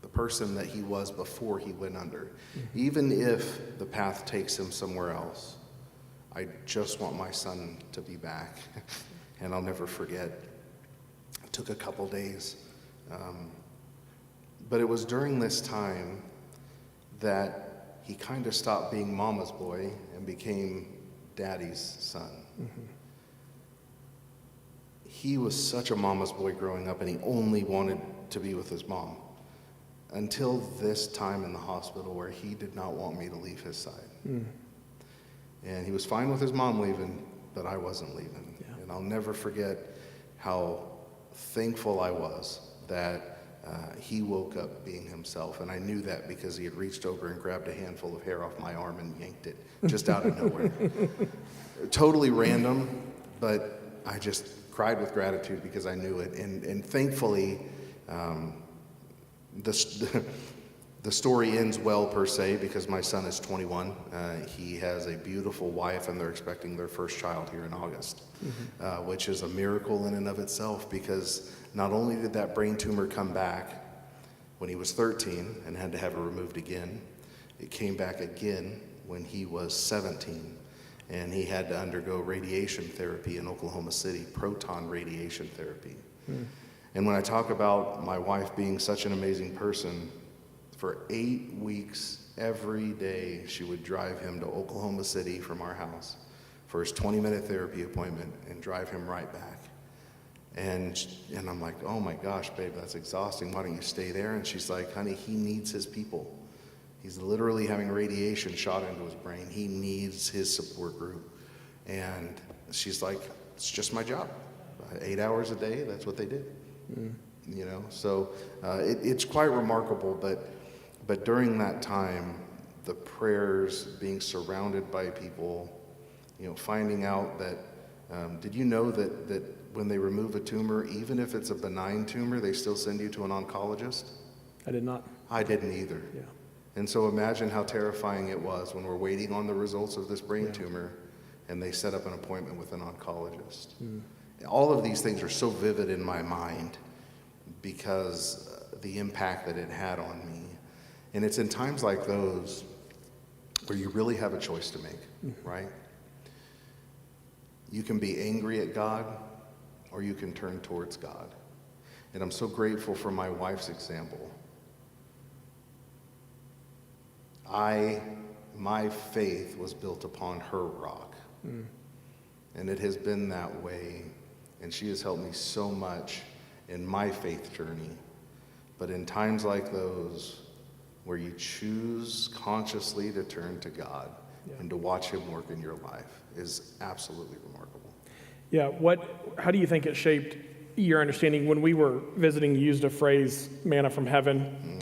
the person that he was before he went under. Even if the path takes him somewhere else, I just want my son to be back. And I'll never forget, it took a couple days. But it was during this time that he kind of stopped being mama's boy and became daddy's son. He was such a mama's boy growing up, and he only wanted to be with his mom, until this time in the hospital where he did not want me to leave his side. And he was fine with his mom leaving, but I wasn't leaving. Yeah. And I'll never forget how thankful I was that he woke up being himself. And I knew that because he had reached over and grabbed a handful of hair off my arm and yanked it just out of nowhere. Totally random, but I just cried with gratitude because I knew it. And thankfully, the story ends well, per se, because my son is 21. He has a beautiful wife, and they're expecting their first child here in August, which is a miracle in and of itself, because not only did that brain tumor come back when he was 13 and had to have it removed again, it came back again when he was 17. And he had to undergo radiation therapy in Oklahoma City, proton radiation therapy. And when I talk about my wife being such an amazing person, for 8 weeks, every day, she would drive him to Oklahoma City from our house for his 20-minute therapy appointment and drive him right back. And I'm like, oh my gosh, babe, that's exhausting. Why don't you stay there? And she's like, honey, he needs his people. He's literally having radiation shot into his brain. He needs his support group. And she's like, it's just my job. 8 hours a day, that's what they did. So it's quite remarkable. But during that time, the prayers, being surrounded by people, finding out that, did you know that when they remove a tumor, even if it's a benign tumor, they still send you to an oncologist? I did not. I didn't either. Yeah. And so imagine how terrifying it was when we're waiting on the results of this brain tumor, and they set up an appointment with an oncologist. All of these things are so vivid in my mind because the impact that it had on me. And it's in times like those where you really have a choice to make, right? You can be angry at God, or you can turn towards God. And I'm so grateful for my wife's example. My faith was built upon her rock. And it has been that way. And she has helped me so much in my faith journey. But in times like those, where you choose consciously to turn to God and to watch him work in your life, is absolutely remarkable. Yeah, how do you think it shaped your understanding? When we were visiting, you used a phrase, manna from heaven.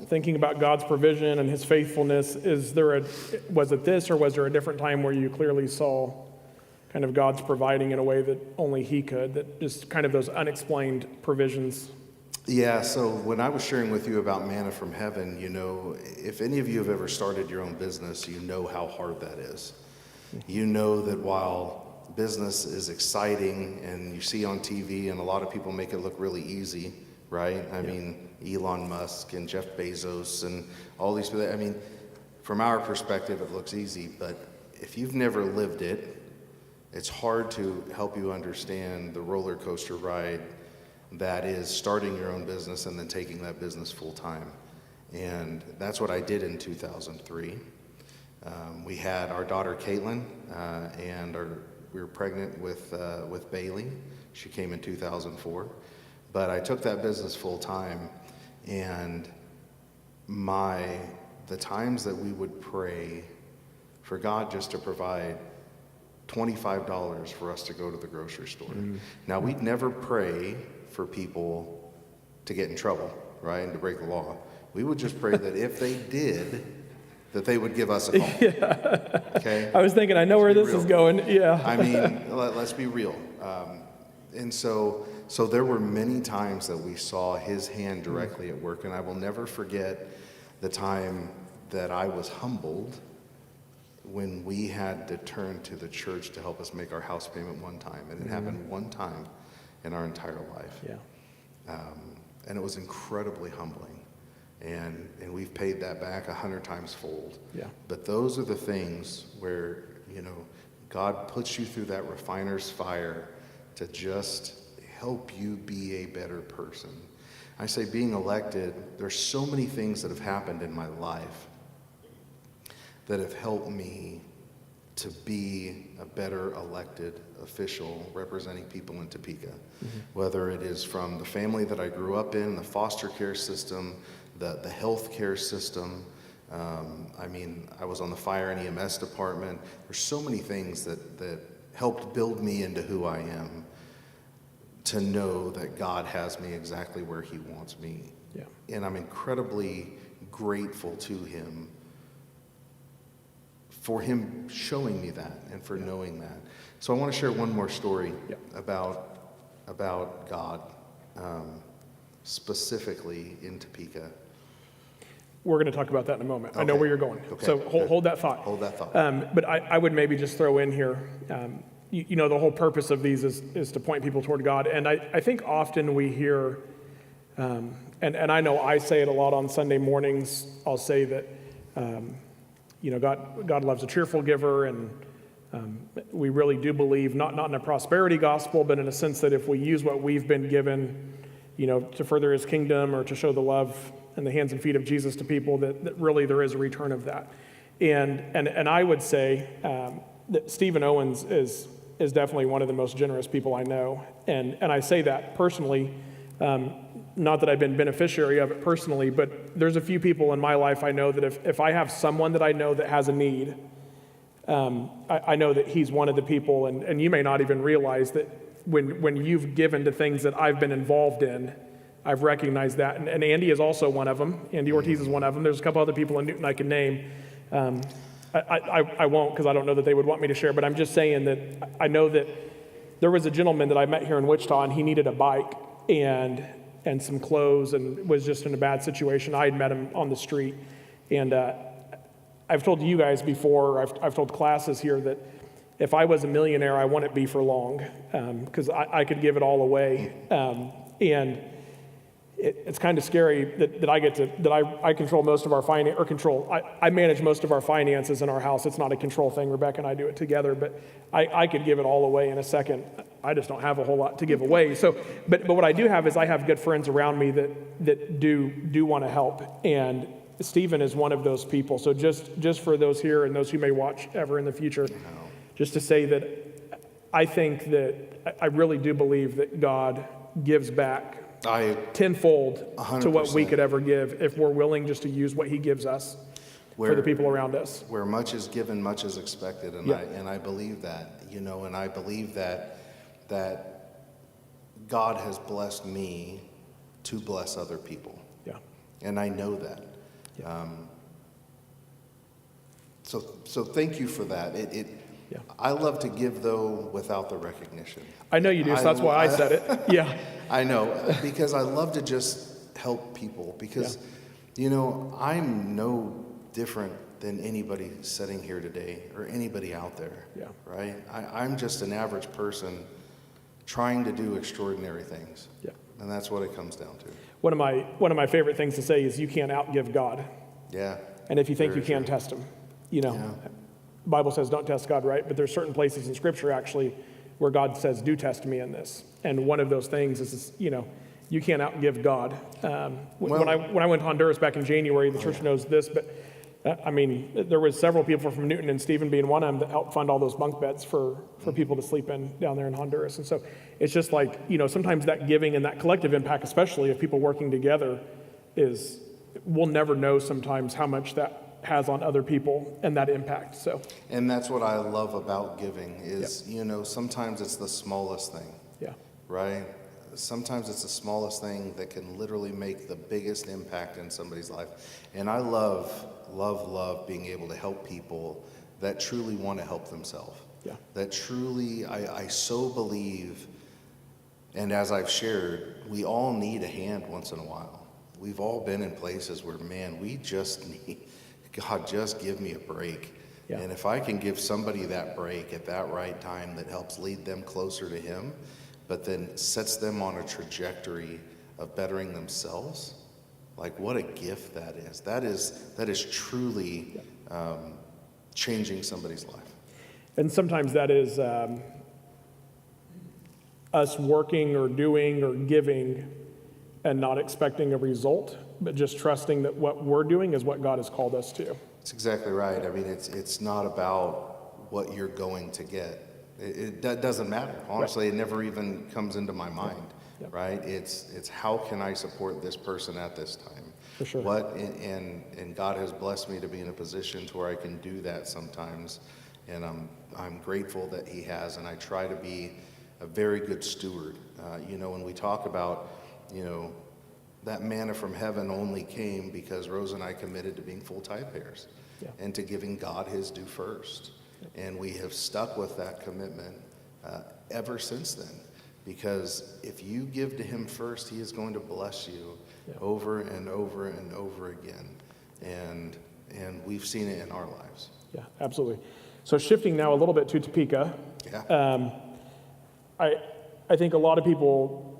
Thinking about God's provision and his faithfulness, was it this, or was there a different time where you clearly saw kind of God's providing in a way that only he could, that just kind of those unexplained provisions? Yeah, so when I was sharing with you about manna from heaven, you know, if any of you have ever started your own business, you know how hard that is. You know that while business is exciting and you see on TV and a lot of people make it look really easy, right? I mean, Elon Musk and Jeff Bezos and all these people, I mean, from our perspective, it looks easy, but if you've never lived it, it's hard to help you understand the roller coaster ride that is starting your own business and then taking that business full time. And that's what I did in 2003. We had our daughter Caitlin, and we were pregnant with Bailey. She came in 2004. But I took that business full time, and the times that we would pray for God just to provide $25 for us to go to the grocery store. Now, we'd never pray for people to get in trouble, right, and to break the law. We would just pray that if they did, that they would give us a call. Yeah. Okay? I was thinking, I know where this is going. Yeah. I mean, let's be real. And so there were many times that we saw his hand directly at work, and I will never forget the time that I was humbled when we had to turn to the church to help us make our house payment one time. And it happened one time in our entire life. Yeah. And it was incredibly humbling. And we've paid that back 100 times fold. Yeah. But those are the things where, you know, God puts you through that refiner's fire to just help you be a better person. I say being elected, there's so many things that have happened in my life that have helped me to be a better elected official representing people in Topeka. Whether it is from the family that I grew up in, the foster care system, the health care system. I mean, I was on the fire and EMS department. There's so many things that helped build me into who I am, to know that God has me exactly where he wants me. Yeah. And I'm incredibly grateful to him for him showing me that and for knowing that. So I want to share one more story about God, specifically in Topeka. We're going to talk about that in a moment. Okay. I know where you're going. Okay. So hold that thought. Hold that thought. But I would maybe just throw in here, you know, the whole purpose of these is to point people toward God. And I think often we hear, and I know I say it a lot on Sunday mornings, I'll say that, you know, God loves a cheerful giver, and we really do believe, not in a prosperity gospel, but in a sense that if we use what we've been given, you know, to further his kingdom or to show the love and the hands and feet of Jesus to people, that really there is a return of that. And I would say that Stephen Owens is definitely one of the most generous people I know. And I say that personally, not that I've been beneficiary of it personally, but there's a few people in my life I know that if I have someone that I know that has a need, I know that he's one of the people, and you may not even realize that when you've given to things that I've been involved in, I've recognized that. And Andy is also one of them. Andy Ortiz is one of them. There's a couple other people in Newton I can name. I won't, because I don't know that they would want me to share, but I'm just saying that I know that there was a gentleman that I met here in Wichita, and he needed a bike and some clothes and was just in a bad situation. I had met him on the street. And I've told you guys before, I've told classes here that if I was a millionaire, I wouldn't be for long, because I could give it all away. And it's kind of scary that I control most of our finance, I manage most of our finances in our house. It's not a control thing. Rebecca and I do it together, but I could give it all away in a second. I just don't have a whole lot to give away. So, but what I do have is I have good friends around me that do want to help, and Stephen is one of those people. So just for those here and those who may watch ever in the future, just to say that I think that I really do believe that God gives back tenfold 100%. To what we could ever give if we're willing just to use what he gives us for the people around us. Where much is given, much is expected, and I believe that, you know, and I believe that God has blessed me to bless other people. Yeah. And I know that. Yeah. So thank you for that. Yeah. I love to give, though, without the recognition. I know you do, so that's why I said it. Yeah. I know, because I love to just help people because, I'm no different than anybody sitting here today or anybody out there, right? I'm just an average person trying to do extraordinary things. Yeah. And that's what it comes down to. One of my favorite things to say is you can't outgive God. Yeah. And if you think you can, test him. Bible says don't test God, right? But there's certain places in Scripture actually where God says, do test me in this. And one of those things is, you can't outgive God. When I went to Honduras back in January, the church knows this, but there was several people from Newton and Stephen being one of them that helped fund all those bunk beds for people to sleep in down there in Honduras. And so it's just like, sometimes that giving and that collective impact, especially if people working together, we'll never know sometimes how much that has on other people and that impact. So, and that's what I love about giving is, sometimes it's the smallest thing. Yeah. Right? Sometimes it's the smallest thing that can literally make the biggest impact in somebody's life. And I love being able to help people that truly want to help themselves. Yeah. That truly, I so believe, and as I've shared, we all need a hand once in a while. We've all been in places where, man, we just need, God, just give me a break. Yeah. And if I can give somebody that break at that right time that helps lead them closer to Him, but then sets them on a trajectory of bettering themselves, like what a gift that is. That is truly changing somebody's life. And sometimes that is us working or doing or giving and not expecting a result, but just trusting that what we're doing is what God has called us to. That's exactly right. I mean, it's not about what you're going to get. It doesn't matter. Honestly, right. It never even comes into my mind, right? It's how can I support this person at this time? For sure. And God has blessed me to be in a position to where I can do that sometimes, and I'm grateful that He has, and I try to be a very good steward. When we talk about, that manna from heaven only came because Rose and I committed to being full tithe payers and to giving God His due first. And we have stuck with that commitment ever since then. Because if you give to Him first, He is going to bless you over and over and over again. And we've seen it in our lives. Yeah, absolutely. So shifting now a little bit to Topeka. Yeah. I think a lot of people,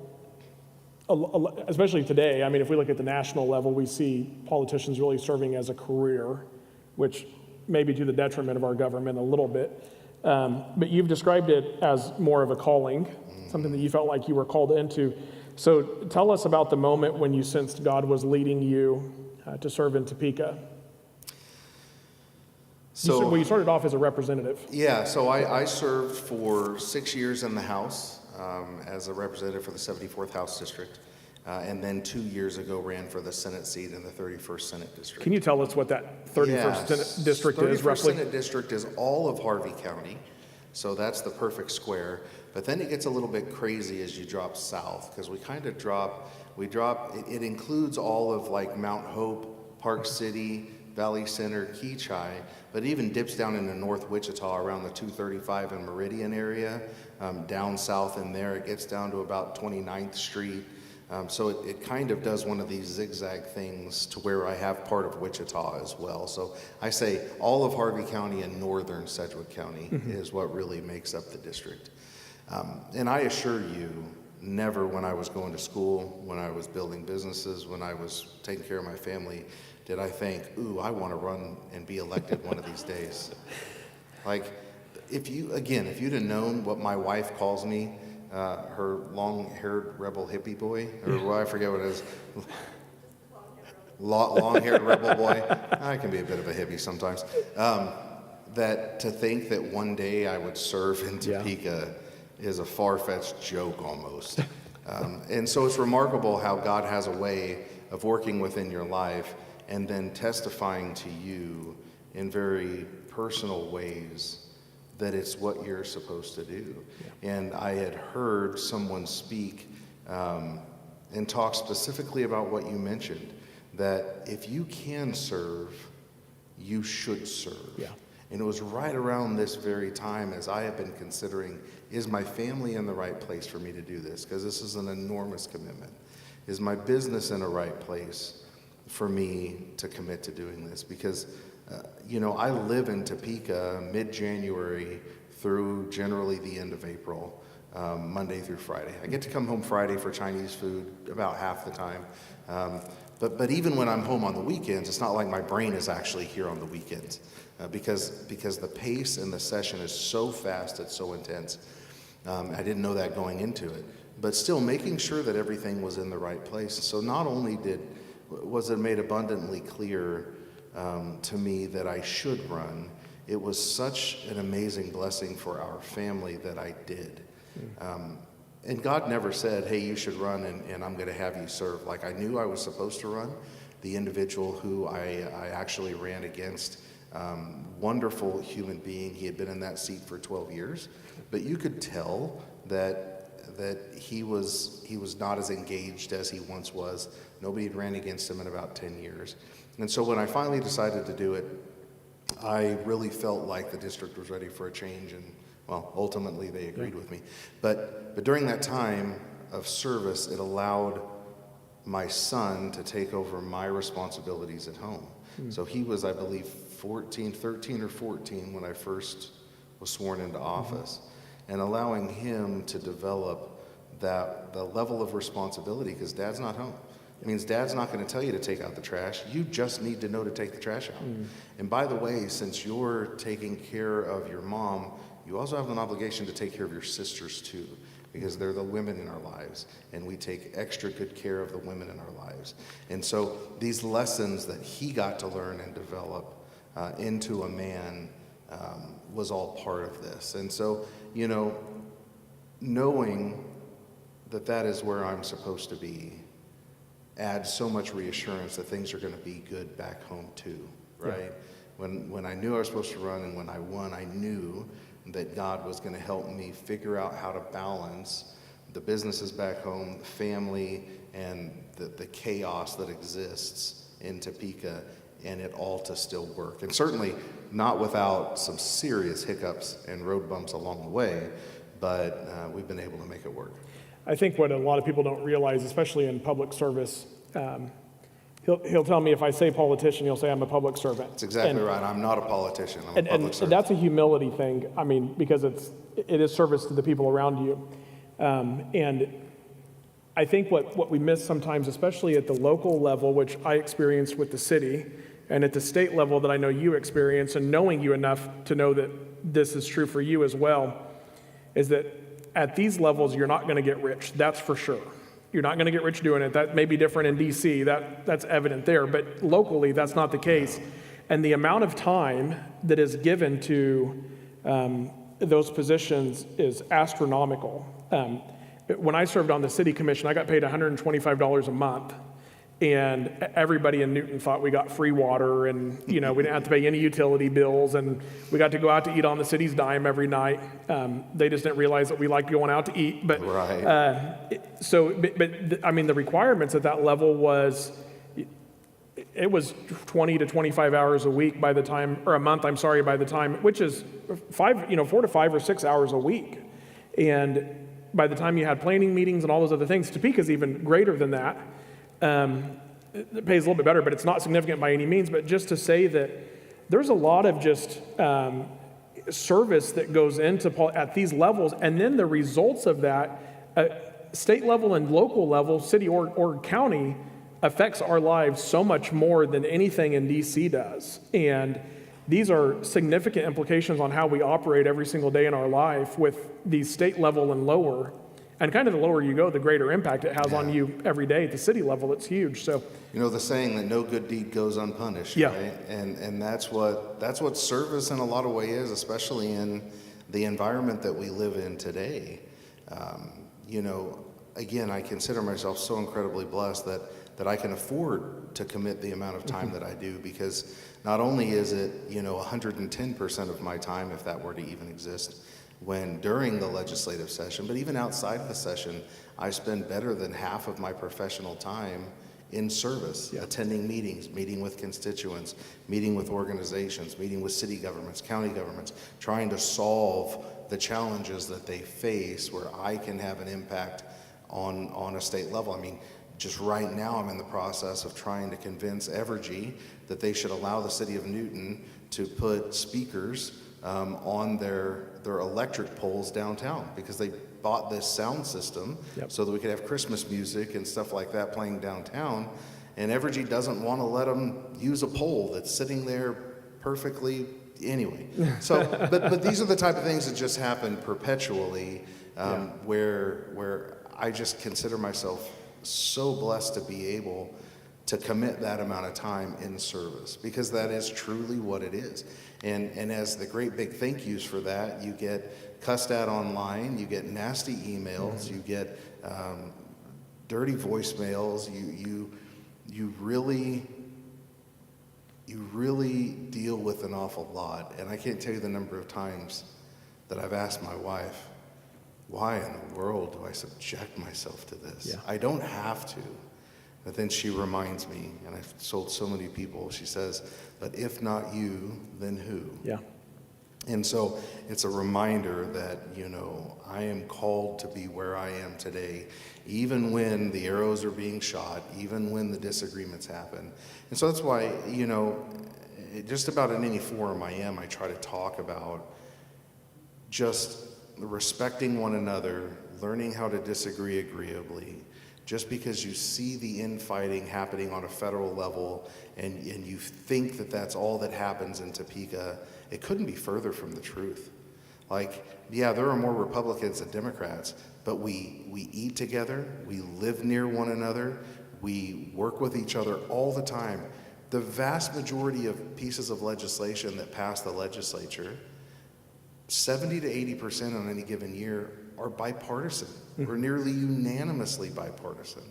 especially today, if we look at the national level, we see politicians really serving as a career, which maybe to the detriment of our government a little bit. But you've described it as more of a calling, something that you felt like you were called into. So tell us about the moment when you sensed God was leading you to serve in Topeka. So you started off as a representative. Yeah, so I served for 6 years in the House as a representative for the 74th House District. And then 2 years ago ran for the Senate seat in the 31st Senate District. Can you tell us what that 31st Senate District is, roughly? 31st Senate District is all of Harvey County, so that's the perfect square. But then it gets a little bit crazy as you drop south, because we kind of it includes all of like Mount Hope, Park City, Valley Center, Keachai, but it even dips down into North Wichita around the 235 and Meridian area. Down south in there, it gets down to about 29th Street. So it kind of does one of these zigzag things to where I have part of Wichita as well. So I say all of Harvey County and northern Sedgwick County is what really makes up the district. And I assure you, never when I was going to school, when I was building businesses, when I was taking care of my family, did I think, ooh, I want to run and be elected one of these days. Like, if you'd have known what my wife calls me, her long-haired rebel hippie boy, or I forget what it is. Long-haired rebel boy. I can be a bit of a hippie sometimes. That to think that one day I would serve in Topeka is a far-fetched joke almost. And so it's remarkable how God has a way of working within your life and then testifying to you in very personal ways that it's what you're supposed to do. Yeah. And I had heard someone speak and talk specifically about what you mentioned, that if you can serve, you should serve. Yeah. And it was right around this very time as I have been considering, is my family in the right place for me to do this? Because this is an enormous commitment. Is my business in the right place for me to commit to doing this? Because, I live in Topeka mid-January through generally the end of April, Monday through Friday. I get to come home Friday for Chinese food about half the time. But even when I'm home on the weekends, it's not like my brain is actually here on the weekends because the pace and the session is so fast, it's so intense. I didn't know that going into it, but still making sure that everything was in the right place. So not only was it made abundantly clear to me that I should run, it was such an amazing blessing for our family that I did. And God never said, hey, you should run and I'm going to have you serve. Like, I knew I was supposed to run. The individual who I actually ran against, wonderful human being. He had been in that seat for 12 years. But you could tell that he was not as engaged as he once was. Nobody had ran against him in about 10 years. And so when I finally decided to do it, I really felt like the district was ready for a change, and well, ultimately they agreed with me. But during that time of service, it allowed my son to take over my responsibilities at home. So he was, I believe, 13 or 14 when I first was sworn into office, and allowing him to develop the level of responsibility, because Dad's not home. It means Dad's not going to tell you to take out the trash. You just need to know to take the trash out. And by the way, since you're taking care of your mom, you also have an obligation to take care of your sisters too, because they're the women in our lives, and we take extra good care of the women in our lives. And so these lessons that he got to learn and develop into a man was all part of this. And so, knowing that is where I'm supposed to be adds so much reassurance that things are going to be good back home too, right? Yeah. When I knew I was supposed to run and when I won, I knew that God was going to help me figure out how to balance the businesses back home, the family, and the chaos that exists in Topeka, and it all to still work. And certainly not without some serious hiccups and road bumps along the way, but we've been able to make it work. I think what a lot of people don't realize, especially in public service, he'll tell me if I say politician, he'll say I'm a public servant. That's exactly right. I'm not a politician. I'm a public servant. And that's a humility thing. I mean, because it is service to the people around you. And I think what we miss sometimes, especially at the local level, which I experienced with the city, and at the state level that I know you experience, and knowing you enough to know that this is true for you as well, is that at these levels, you're not going to get rich. That's for sure. You're not going to get rich doing it. That may be different in D.C. That's evident there. But locally, that's not the case. And the amount of time that is given to those positions is astronomical. When I served on the city commission, I got paid $125 a month. And everybody in Newton thought we got free water, and we didn't have to pay any utility bills, and we got to go out to eat on the city's dime every night. They just didn't realize that we liked going out to eat. But right. I mean, the requirements at that level was 20 to 25 hours a week by the time, or a month, I'm sorry, by the time, which is 4 to 5 or 6 hours a week. And by the time you had planning meetings and all those other things, Topeka's even greater than that. It pays a little bit better, but it's not significant by any means. But just to say that there's a lot of just service that goes into at these levels, and then the results of that, state level and local level, city or county, affects our lives so much more than anything in DC does. And these are significant implications on how we operate every single day in our life with these state level and lower. And kind of the lower you go, the greater impact it has on you every day. At the city level, it's huge. So, the saying that no good deed goes unpunished, right? And that's what service in a lot of ways is, especially in the environment that we live in today. Again, I consider myself so incredibly blessed that I can afford to commit the amount of time that I do, because not only is it 110% of my time, if that were to even exist, when during the legislative session, but even outside of the session, I spend better than half of my professional time in service, attending meetings, meeting with constituents, meeting with organizations, meeting with city governments, county governments, trying to solve the challenges that they face where I can have an impact on a state level. I mean, just right now I'm in the process of trying to convince Evergy that they should allow the city of Newton to put speakers on their electric poles downtown, because they bought this sound system so that we could have Christmas music and stuff like that playing downtown, and Evergy doesn't want to let them use a pole that's sitting there perfectly anyway. So, but these are the type of things that just happen perpetually, where I just consider myself so blessed to be able to commit that amount of time in service, because that is truly what it is. And as the great big thank yous for that, you get cussed at online, you get nasty emails, you get dirty voicemails, you really deal with an awful lot. And I can't tell you the number of times that I've asked my wife, why in the world do I subject myself to this? I don't have to. But then she reminds me, and I've told so many people, she says, but if not you, then who? Yeah. And so it's a reminder that, I am called to be where I am today, even when the arrows are being shot, even when the disagreements happen. And so that's why, just about in any forum I try to talk about just respecting one another, learning how to disagree agreeably. Just because you see the infighting happening on a federal level and you think that that's all that happens in Topeka, it couldn't be further from the truth. There are more Republicans than Democrats, but we eat together, we live near one another, we work with each other all the time. The vast majority of pieces of legislation that pass the legislature, 70 to 80% on any given year, are bipartisan, or nearly unanimously bipartisan.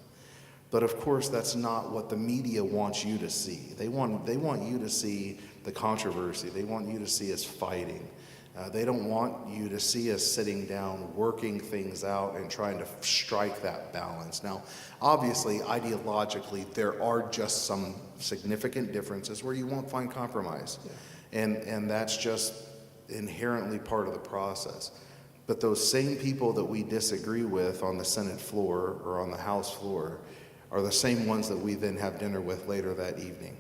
But of course, that's not what the media wants you to see. They want you to see the controversy. They want you to see us fighting. They don't want you to see us sitting down, working things out, and trying to strike that balance. Now, obviously, ideologically, there are just some significant differences where you won't find compromise. And that's just inherently part of the process. But those same people that we disagree with on the Senate floor or on the House floor are the same ones that we then have dinner with later that evening.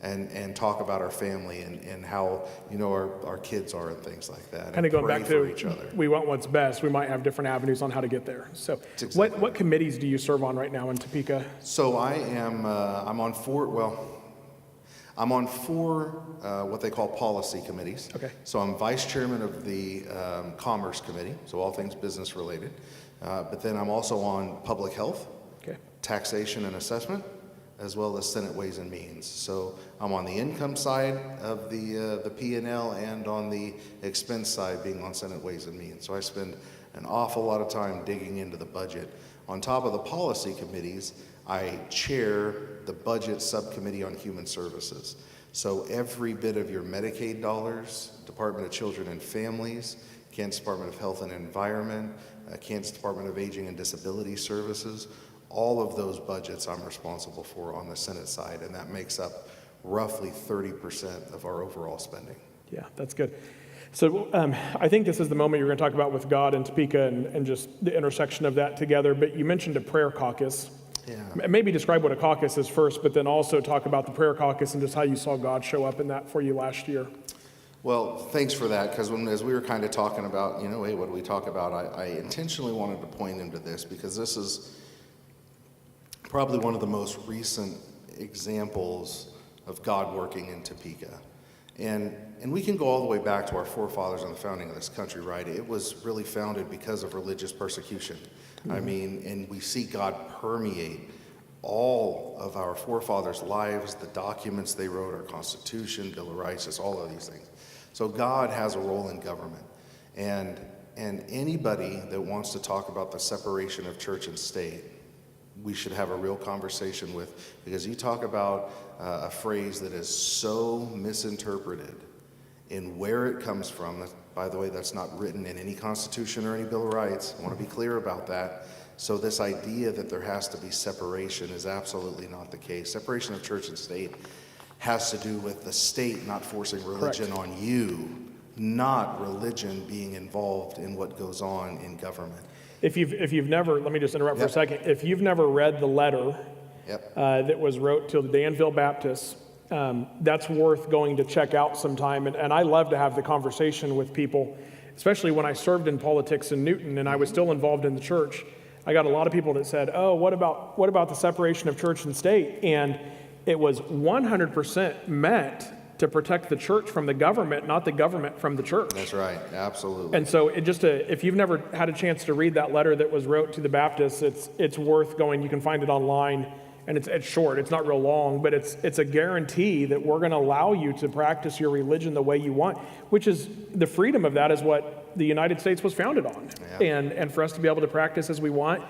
And talk about our family and how our kids are and things like that. Kind of going back to each other. We want what's best. We might have different avenues on how to get there. So what committees do you serve on right now in Topeka? So I'm on four what they call policy committees. Okay. So I'm vice chairman of the Commerce Committee, so all things business related. But then I'm also on public health, taxation and assessment, as well as Senate Ways and Means. So I'm on the income side of the P&L and on the expense side, being on Senate Ways and Means. So I spend an awful lot of time digging into the budget. On top of the policy committees, I chair the Budget Subcommittee on Human Services. So every bit of your Medicaid dollars, Department of Children and Families, Kansas Department of Health and Environment, Kansas Department of Aging and Disability Services, all of those budgets I'm responsible for on the Senate side, and that makes up roughly 30% of our overall spending. Yeah, that's good. So I think this is the moment you're going to talk about with God and Topeka and just the intersection of that together, but you mentioned a prayer caucus. Yeah. Maybe describe what a caucus is first, but then also talk about the prayer caucus and just how you saw God show up in that for you last year. Well, thanks for that, because as we were kind of talking about, hey, what do we talk about? I intentionally wanted to point into this because this is probably one of the most recent examples of God working in Topeka. And we can go all the way back to our forefathers and the founding of this country, right? It was really founded because of religious persecution. Mm-hmm. I mean, and we see God permeate all of our forefathers' lives, the documents they wrote, our Constitution, Bill of Rights, just all of these things. So God has a role in government. And anybody that wants to talk about the separation of church and state, we should have a real conversation with, because you talk about a phrase that is so misinterpreted in where it comes from. By the way, that's not written in any Constitution or any Bill of Rights. I want to be clear about that. So this idea that there has to be separation is absolutely not the case. Separation of church and state has to do with the state not forcing religion on you, not religion being involved in what goes on in government. If you've never, let me just interrupt for a second. If you've never read the letter that was wrote to the Danville Baptists, that's worth going to check out sometime. And I love to have the conversation with people, especially when I served in politics in Newton and I was still involved in the church. I got a lot of people that said, "Oh, what about the separation of church and state?" And it was 100% meant to protect the church from the government, not the government from the church. That's right, absolutely. And so if you've never had a chance to read that letter that was wrote to the Baptists, it's worth going. You can find it online, and it's short. It's not real long, but it's a guarantee that we're going to allow you to practice your religion the way you want, which is the freedom of that is what the United States was founded on, and for us to be able to practice as we want.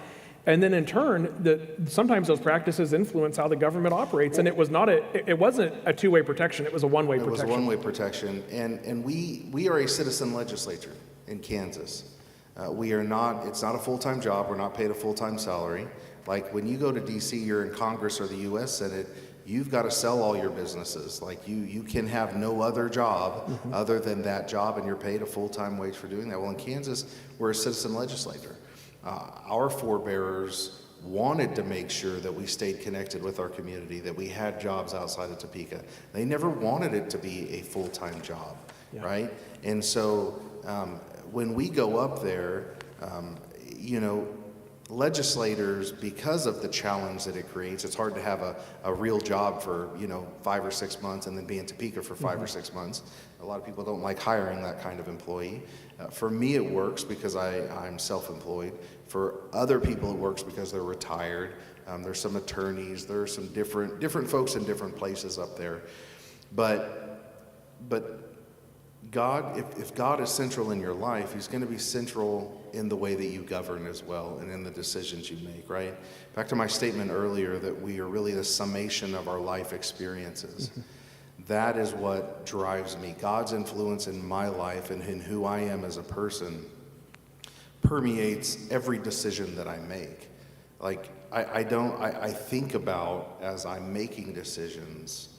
And then in turn, sometimes those practices influence how the government operates. And it wasn't a two-way protection, it was a one-way protection. It was a one-way protection. And we are a citizen legislature in Kansas. It's not a full-time job, we're not paid a full-time salary. Like when you go to DC, you're in Congress or the US Senate, you've got to sell all your businesses. Like you can have no other job other than that job, and you're paid a full-time wage for doing that. Well, in Kansas, we're a citizen legislature. Our forebearers wanted to make sure that we stayed connected with our community, that we had jobs outside of Topeka. They never wanted it to be a full-time job, right? And so when we go up there, legislators, because of the challenge that it creates, it's hard to have a real job for 5 or 6 months and then be in Topeka for 5 or 6 months. A lot of people don't like hiring that kind of employee. For me, it works because I'm self-employed. For other people, it works because they're retired. There's some attorneys. There are some different folks in different places up there. But God, if God is central in your life, He's going to be central in the way that you govern as well and in the decisions you make, right? Back to my statement earlier that we are really the summation of our life experiences. That is what drives me. God's influence in my life and in who I am as a person permeates every decision that I make. Like, I think about, as I'm making decisions,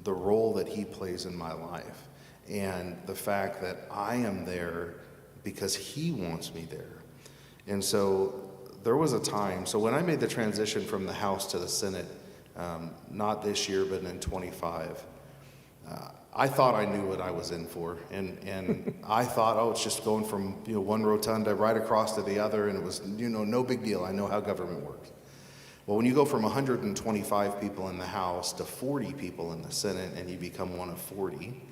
the role that He plays in my life and the fact that I am there because He wants me there. And so there was a time, so when I made the transition from the House to the Senate, not this year, but in 25, I thought I knew what I was in for, and I thought, it's just going from one rotunda right across to the other, and it was no big deal. I know how government works. Well, when you go from 125 people in the House to 40 people in the Senate, and you become one of 40,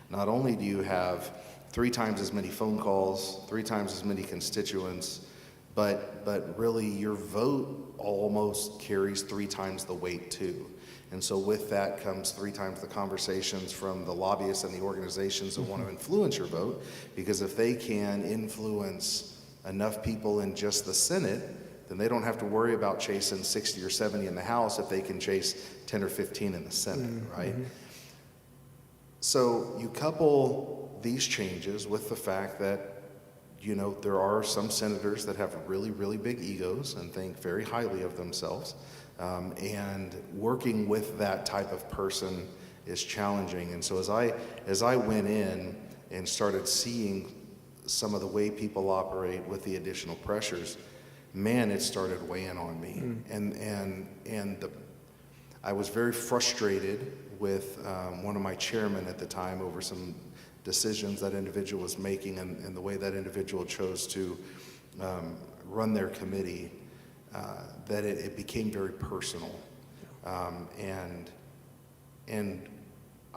not only do you have 3 times as many phone calls, 3 times as many constituents, but really your vote almost carries 3 times the weight too. And so with that comes 3 times the conversations from the lobbyists and the organizations that want to influence your vote, because if they can influence enough people in just the Senate, then they don't have to worry about chasing 60 or 70 in the House if they can chase 10 or 15 in the Senate, right? So you couple these changes with the fact that there are some senators that have really, really big egos and think very highly of themselves. And working with that type of person is challenging. And so as I went in and started seeing some of the way people operate with the additional pressures, man, it started weighing on me. I was very frustrated with one of my chairmen at the time over some decisions that individual was making and the way that individual chose to run their committee, that it became very personal. And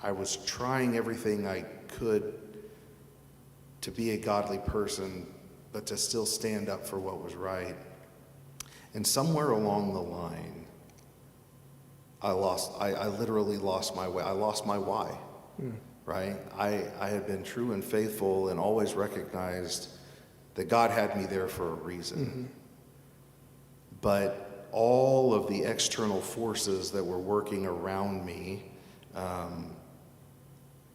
I was trying everything I could to be a godly person, but to still stand up for what was right. And somewhere along the line, I literally lost my way. I lost my why, right? I had been true and faithful and always recognized that God had me there for a reason. But all of the external forces that were working around me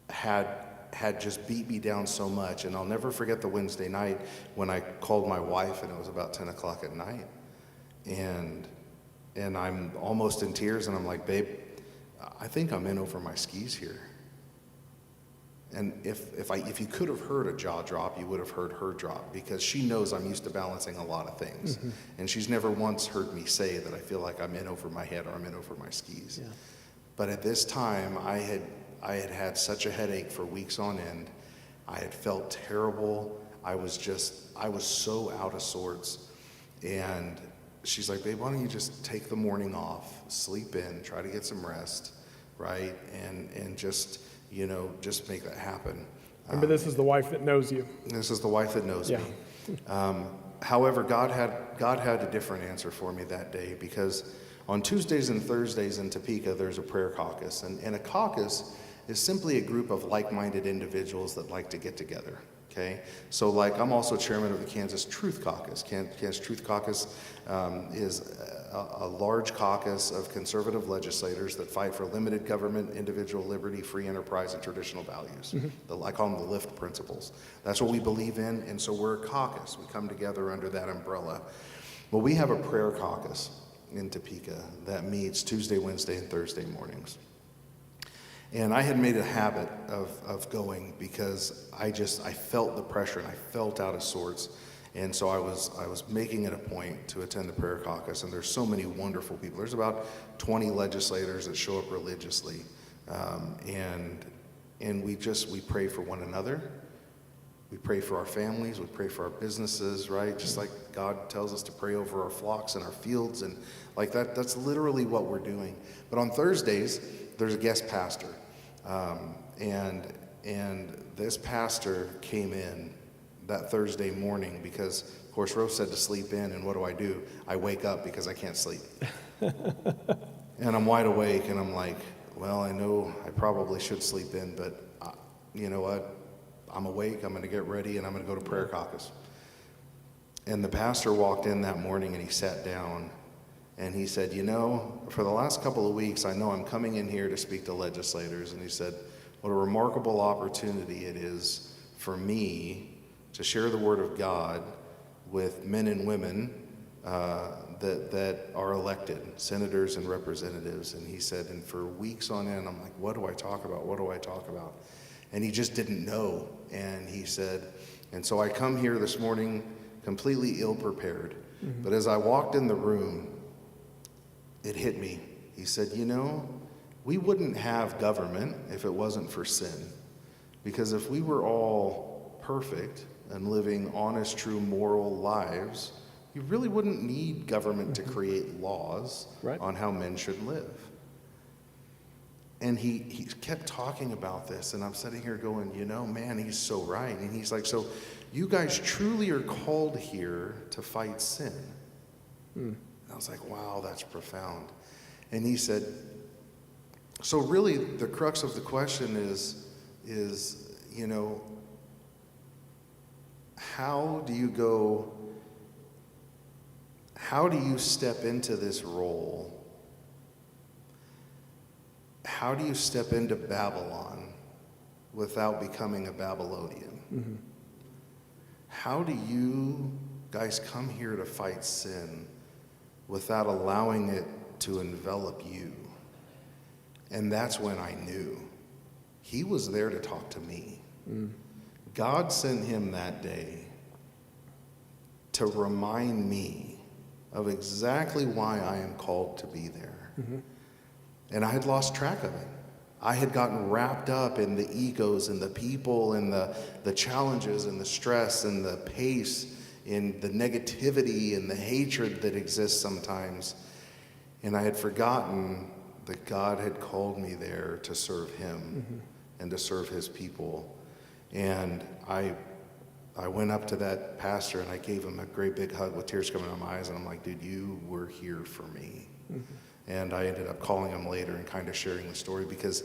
had just beat me down so much. And I'll never forget the Wednesday night when I called my wife, and it was about 10 o'clock at night. And I'm almost in tears, and I'm like, babe, I think I'm in over my skis here. And if you could have heard a jaw drop, you would have heard her drop, because she knows I'm used to balancing a lot of things. Mm-hmm. And she's never once heard me say that I feel like I'm in over my head or I'm in over my skis. Yeah. But at this time, I had such a headache for weeks on end. I had felt terrible. I was so out of sorts. And she's like, babe, why don't you just take the morning off, sleep in, try to get some rest, right? And just make that happen. Remember, this is the wife that knows you. This is the wife that knows me. However, God had a different answer for me that day, because on Tuesdays and Thursdays in Topeka, there's a prayer caucus. And a caucus is simply a group of like-minded individuals that like to get together. Okay, so like I'm also chairman of the Kansas Truth Caucus. Kansas Truth Caucus is a large caucus of conservative legislators that fight for limited government, individual liberty, free enterprise, and traditional values. Mm-hmm. I call them the LIFT principles. That's what we believe in, and so we're a caucus. We come together under that umbrella. Well, we have a prayer caucus in Topeka that meets Tuesday, Wednesday, and Thursday mornings. And I had made a habit of going because I felt the pressure and I felt out of sorts. And so I was making it a point to attend the prayer caucus. And there's so many wonderful people. There's about 20 legislators that show up religiously. And we pray for one another. We pray for our families. We pray for our businesses, right? Just like God tells us to pray over our flocks and our fields. And like that's literally what we're doing. But on Thursdays, there's a guest pastor. And this pastor came in that Thursday morning because, of course, Rose said to sleep in, and what do? I wake up because I can't sleep. And I'm wide awake, and I'm like, well, I know I probably should sleep in, but you know what? I'm awake, I'm going to get ready, and I'm going to go to prayer caucus. And the pastor walked in that morning, and he sat down, and he said, for the last couple of weeks, I know I'm coming in here to speak to legislators. And he said, what a remarkable opportunity it is for me to share the word of God with men and women that are elected, senators and representatives. And he said, and for weeks on end, I'm like, what do I talk about? What do I talk about? And he just didn't know. And he said, and so I come here this morning completely ill-prepared. Mm-hmm. But as I walked in the room, it hit me. He said, we wouldn't have government if it wasn't for sin. Because if we were all perfect and living honest, true, moral lives, you really wouldn't need government to create laws on how men should live. And he kept talking about this, and I'm sitting here going, man, he's so right. And he's like, so you guys truly are called here to fight sin. I was like, wow, that's profound. And he said, so really the crux of the question is, how do you step into this role? How do you step into Babylon without becoming a Babylonian? Mm-hmm. How do you guys come here to fight sin without allowing it to envelop you? And that's when I knew he was there to talk to me. God sent him that day to remind me of exactly why I am called to be there. Mm-hmm. And I had lost track of it. I had gotten wrapped up in the egos and the people and the challenges and the stress and the pace, in the negativity and the hatred that exists sometimes. And I had forgotten that God had called me there to serve him and to serve his people. And I went up to that pastor and I gave him a great big hug with tears coming out of my eyes. And I'm like, dude, you were here for me. And I ended up calling him later and kind of sharing the story because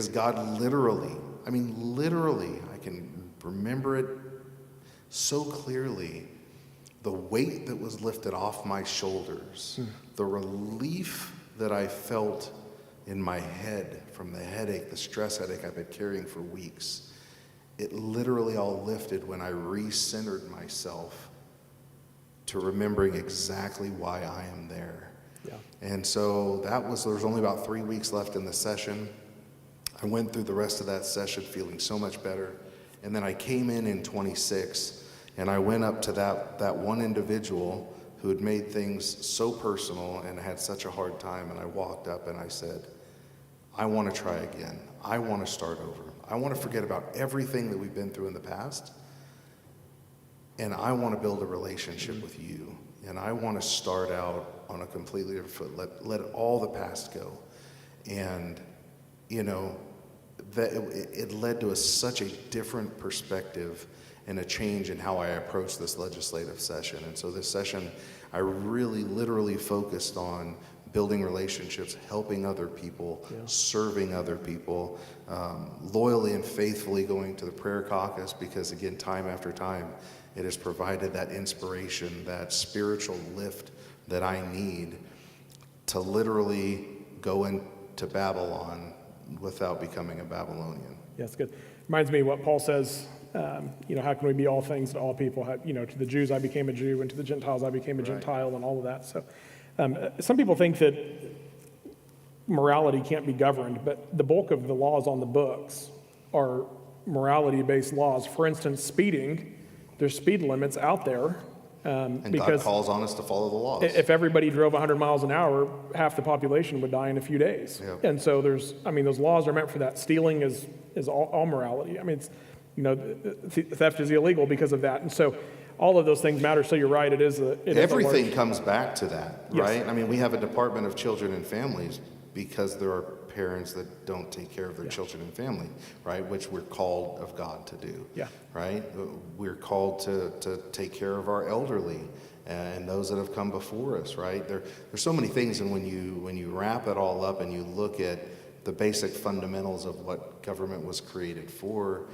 God literally, I can remember it so clearly, the weight that was lifted off my shoulders, the relief that I felt in my head from the headache, the stress headache I've been carrying for weeks, it literally all lifted when I re-centered myself to remembering exactly why I am there. Yeah. And so there was only about 3 weeks left in the session. I went through the rest of that session feeling so much better. And then I came in 26, and I went up to that one individual who had made things so personal and had such a hard time, and I walked up and I said, I want to try again. I want to start over. I want to forget about everything that we've been through in the past, and I want to build a relationship with you. And I want to start out on a completely different foot. Let all the past go. And, you know, that it led to such a different perspective and a change in how I approach this legislative session. And so this session, I really literally focused on building relationships, helping other people, serving other people, loyally and faithfully going to the prayer caucus, because again, time after time, it has provided that inspiration, that spiritual lift that I need to literally go into Babylon without becoming a Babylonian. Yeah, that's good. Reminds me of what Paul says, how can we be all things to all people? To the Jews I became a Jew, and to the Gentiles I became a Gentile, and all of that. So some people think that morality can't be governed, but the bulk of the laws on the books are morality-based laws. For instance, speeding, there's speed limits out there. And because God calls on us to follow the laws. If everybody drove 100 miles an hour, half the population would die in a few days. Yeah. And so those laws are meant for that. Stealing is all morality. I mean, theft is illegal because of that. And so all of those things matter. So you're right. Everything comes back to that, right? Yes. I mean, we have a Department of Children and Families because there are parents that don't take care of their children and family, right? Which we're called of God to do, right? We're called to take care of our elderly and those that have come before us, right? There's so many things, and when you wrap it all up and you look at the basic fundamentals of what government was created for,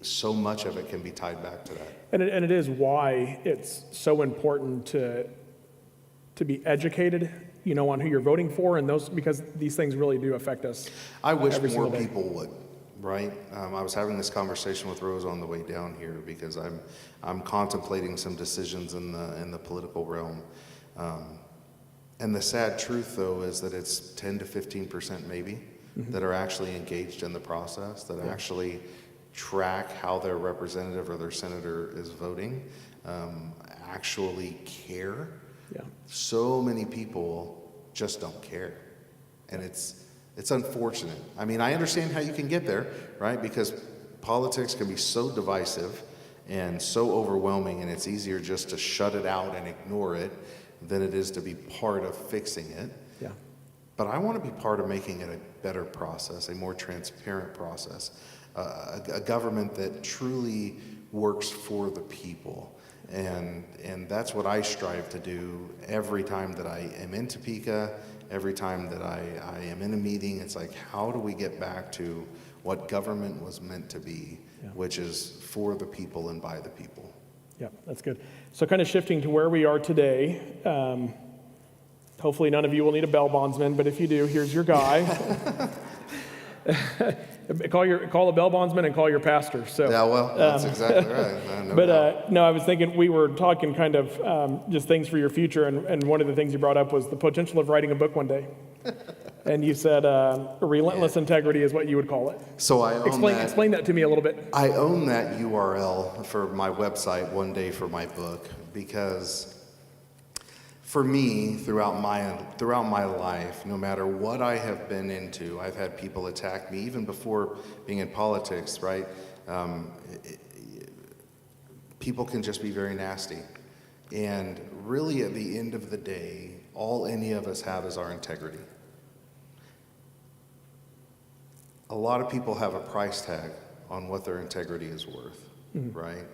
so much of it can be tied back to that. And it is why it's so important to be educated, on who you're voting for, and because these things really do affect us. I wish more people would, right? I was having this conversation with Rose on the way down here because I'm contemplating some decisions in the political realm. And the sad truth, though, is that it's 10 to 15% maybe that are actually engaged in the process, that actually track how their representative or their senator is voting, actually care. Yeah. So many people just don't care. And it's unfortunate. I mean, I understand how you can get there, right? Because politics can be so divisive and so overwhelming, and it's easier just to shut it out and ignore it than it is to be part of fixing it. Yeah. But I want to be part of making it a better process, a more transparent process, a government that truly works for the people. And that's what I strive to do every time that I am in Topeka, every time that I am in a meeting. It's like, how do we get back to what government was meant to be, which is for the people and by the people. Yeah, that's good. So kind of shifting to where we are today, hopefully none of you will need a bail bondsman, but if you do, here's your guy. Call a bail bondsman and call your pastor. So yeah, well, that's exactly right. No, I was thinking we were talking kind of just things for your future, and one of the things you brought up was the potential of writing a book one day. And you said relentless integrity is what you would call it. So I own that. Explain that to me a little bit. I own that URL for my website one day for my book, because for me, throughout my life, no matter what I have been into, I've had people attack me, even before being in politics, right? People can just be very nasty. And really, at the end of the day, all any of us have is our integrity. A lot of people have a price tag on what their integrity is worth, right?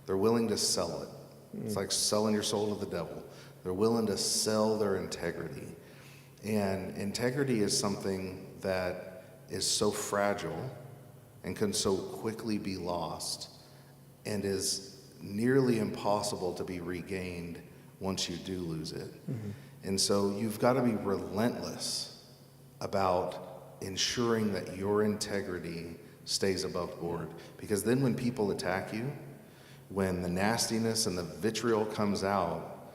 They're willing to sell it. It's like selling your soul to the devil. They're willing to sell their integrity. And integrity is something that is so fragile and can so quickly be lost and is nearly impossible to be regained once you do lose it. And so you've got to be relentless about ensuring that your integrity stays above board. Because then when people attack you, when the nastiness and the vitriol comes out,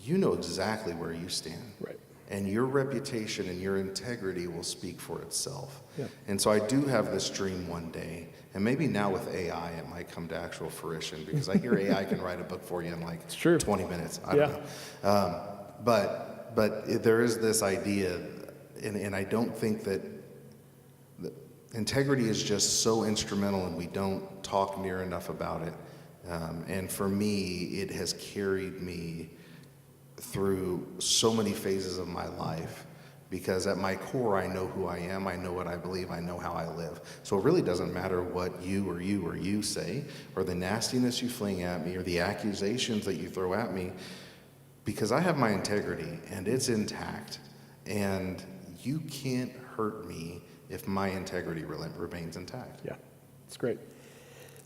you know exactly where you stand. Right. And your reputation and your integrity will speak for itself. Yeah. And so I do have this dream one day, and maybe now with AI it might come to actual fruition, because I hear AI can write a book for you in like 20 minutes. I don't know. But there is this idea, and I don't think that integrity is just so instrumental, and we don't talk near enough about it. And for me, it has carried me through so many phases of my life, because at my core, I know who I am, I know what I believe, I know how I live. So it really doesn't matter what you say, or the nastiness you fling at me, or the accusations that you throw at me, because I have my integrity, and it's intact, and you can't hurt me if my integrity remains intact. Yeah, that's great.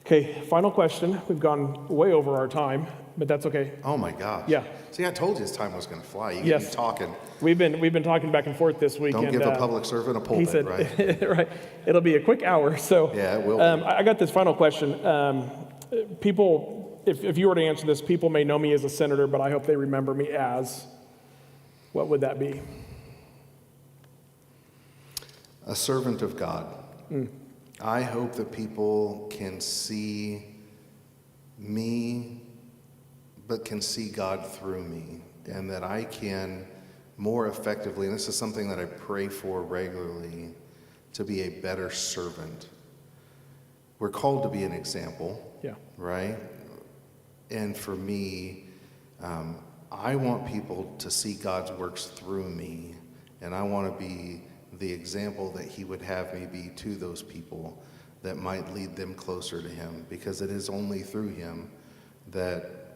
Okay, final question. We've gone way over our time, but that's okay. Oh my gosh. Yeah. See, I told you this time was going to fly. You Yes. get me talking. We've been talking back and forth this week. Don't give a public servant a pulpit, he said, right? right. It'll be a quick hour. So Yeah, it will be. I got this final question. People, if you were to answer this, people may know me as a senator, but I hope they remember me as, what would that be? A servant of God. I hope that people can see me, but can see God through me, and that I can more effectively, and this is something that I pray for regularly, to be a better servant. We're called to be an example, right? And for me, I want people to see God's works through me, and I want to be the example that he would have me be to those people that might lead them closer to him, because it is only through him that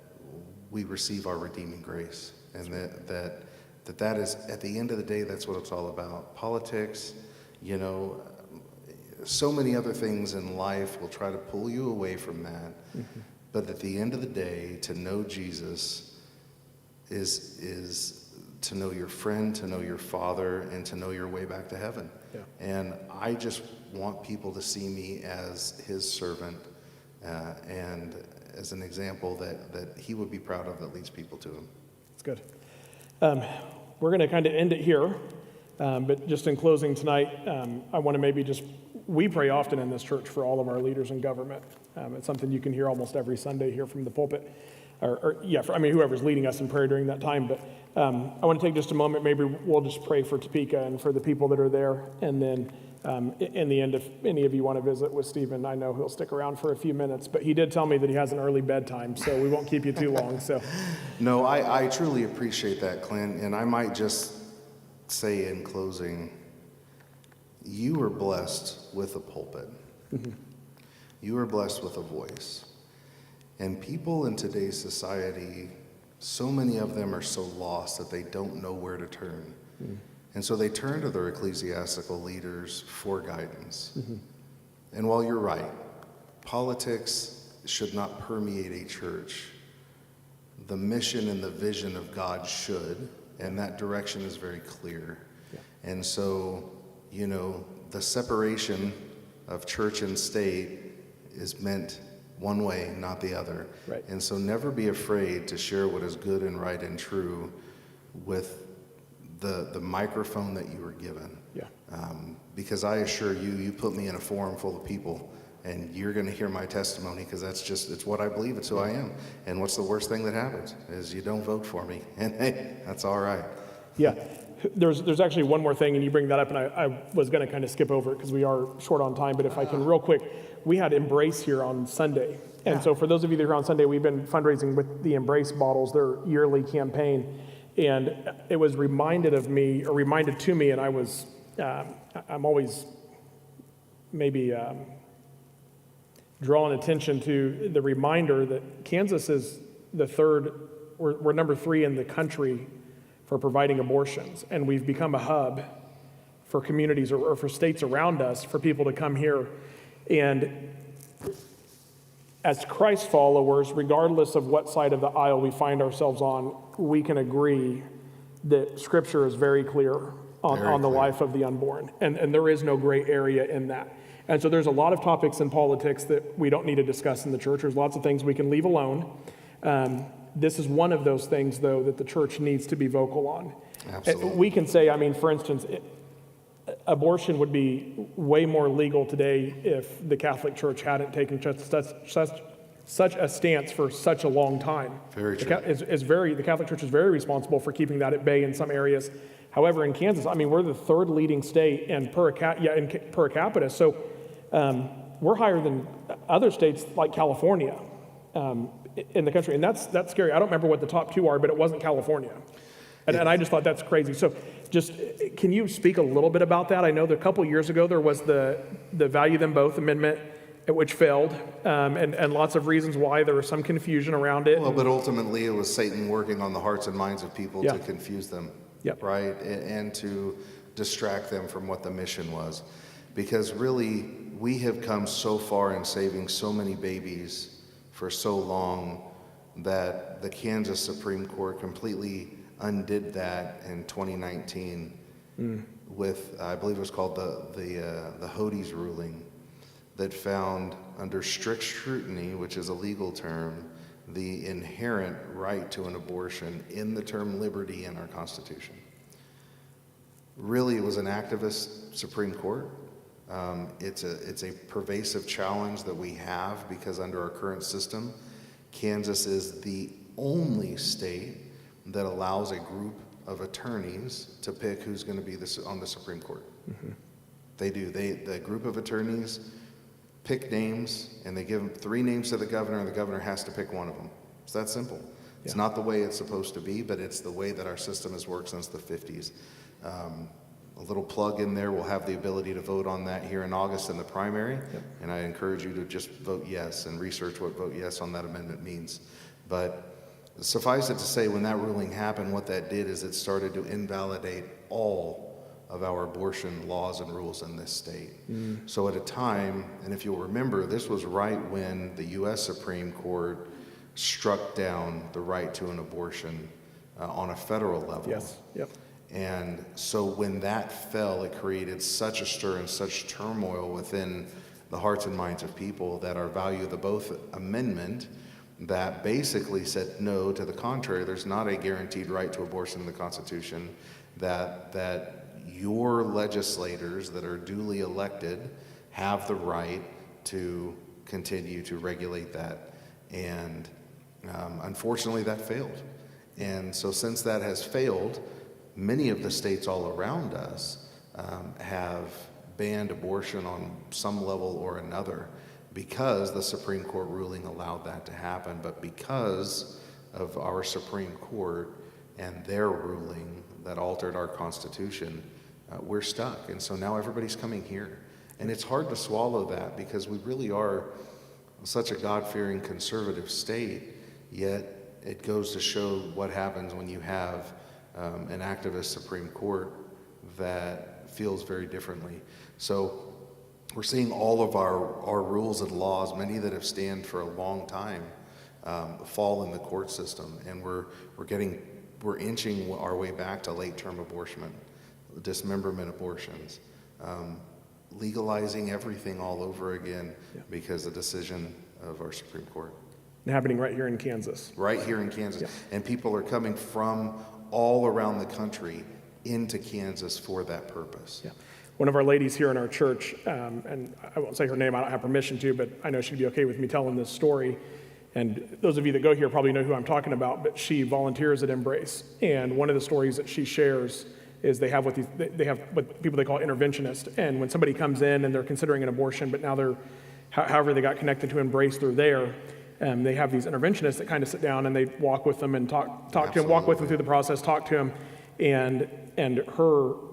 we receive our redeeming grace. And that is, at the end of the day, that's what it's all about. Politics, so many other things in life will try to pull you away from that. But at the end of the day, to know Jesus is to know your friend, to know your Father, and to know your way back to heaven. Yeah. And I just want people to see me as his servant, and as an example that he would be proud of, that leads people to him. That's good. We're going to kind of end it here, but just in closing tonight, I want to we pray often in this church for all of our leaders in government. It's something you can hear almost every Sunday here from the pulpit. Whoever's leading us in prayer during that time. But I want to take just a moment. Maybe we'll just pray for Topeka and for the people that are there. And then in the end, if any of you want to visit with Stephen, I know he'll stick around for a few minutes. But he did tell me that he has an early bedtime, so we won't keep you too long. So, no, I truly appreciate that, Clint. And I might just say in closing, you are blessed with a pulpit. Mm-hmm. You are blessed with a voice. And people in today's society, so many of them are so lost that they don't know where to turn. Mm. And so they turn to their ecclesiastical leaders for guidance. Mm-hmm. And while you're right, politics should not permeate a church. The mission and the vision of God should, and that direction is very clear. Yeah. And so, the separation of church and state is meant one way, not the other. Right. And so never be afraid to share what is good and right and true with the microphone that you were given. Yeah. Because I assure you, you put me in a forum full of people, and you're going to hear my testimony, because it's what I believe, it's who I am. And what's the worst thing that happens is you don't vote for me. And hey, that's all right. Yeah. There's actually one more thing, and you bring that up, and I was going to kind of skip over it because we are short on time, but if I can real quick, we had Embrace here on Sunday. And so for those of you that are on Sunday, we've been fundraising with the Embrace bottles, their yearly campaign. And it was reminded to me, and I was, I'm always maybe drawing attention to the reminder that Kansas is we're number 3 in the country for providing abortions. And we've become a hub for communities or for states around us for people to come here. And as Christ followers, regardless of what side of the aisle we find ourselves on, we can agree that Scripture is very clear on the life of the unborn. And there is no gray area in that. And so there's a lot of topics in politics that we don't need to discuss in the church. There's lots of things we can leave alone. This is one of those things, though, that the church needs to be vocal on. Absolutely. We can say, I mean, for instance, abortion would be way more legal today if the Catholic Church hadn't taken such a stance for such a long time. Very true. The Catholic Church is very responsible for keeping that at bay in some areas. However, in Kansas, I mean, we're the third leading state and per capita, so we're higher than other states like California in the country, and that's scary. I don't remember what the top two are, but it wasn't California. And I just thought that's crazy. So just, can you speak a little bit about that? I know that a couple years ago there was the Value Them Both amendment, which failed, and lots of reasons why. There was some confusion around it. Well, but ultimately it was Satan working on the hearts and minds of people to confuse them, right? And to distract them from what the mission was. Because really, we have come so far in saving so many babies for so long that the Kansas Supreme Court completely undid that in 2019 with, I believe it was called the Hodes ruling, that found under strict scrutiny, which is a legal term, the inherent right to an abortion in the term liberty in our Constitution. Really, it was an activist Supreme Court. It's a pervasive challenge that we have because under our current system, Kansas is the only state that allows a group of attorneys to pick who's going to be on the Supreme Court. Mm-hmm. They do. The group of attorneys pick names, and they give 3 names to the governor, and the governor has to pick one of them. It's that simple. It's not the way it's supposed to be, but it's the way that our system has worked since the 50s. A little plug in there, we'll have the ability to vote on that here in August in the primary, and I encourage you to just vote yes and research what vote yes on that amendment means. But suffice it to say, when that ruling happened, what that did is it started to invalidate all of our abortion laws and rules in this state. So at a time, and if you'll remember, this was right when the U.S. Supreme Court struck down the right to an abortion on a federal level. Yes. Yep. And so when that fell, it created such a stir and such turmoil within the hearts and minds of people that our Value the Both amendment that basically said no, to the contrary, there's not a guaranteed right to abortion in the Constitution, that your legislators that are duly elected have the right to continue to regulate that. And unfortunately, that failed. And so since that has failed, many of the states all around us have banned abortion on some level or another because the Supreme Court ruling allowed that to happen. But because of our Supreme Court and their ruling that altered our Constitution, we're stuck. And so now everybody's coming here. And it's hard to swallow that because we really are such a God-fearing conservative state, yet it goes to show what happens when you have an activist Supreme Court that feels very differently. So we're seeing all of our rules and laws, many that have stand for a long time, fall in the court system, and we're inching our way back to late-term abortion, dismemberment abortions, legalizing everything all over again because of the decision of our Supreme Court. Happening right here in Kansas. Right here in Kansas. And people are coming from all around the country into Kansas for that purpose. One of our ladies here in our church, and I won't say her name, I don't have permission to, but I know she'd be okay with me telling this story. And those of you that go here probably know who I'm talking about, but she volunteers at Embrace. And one of the stories that she shares is they have what people they call interventionists. And when somebody comes in and they're considering an abortion, but now however they got connected to Embrace through there, they have these interventionists that kind of sit down and they walk with them and talk to him, walk with them through the process, talk to him. And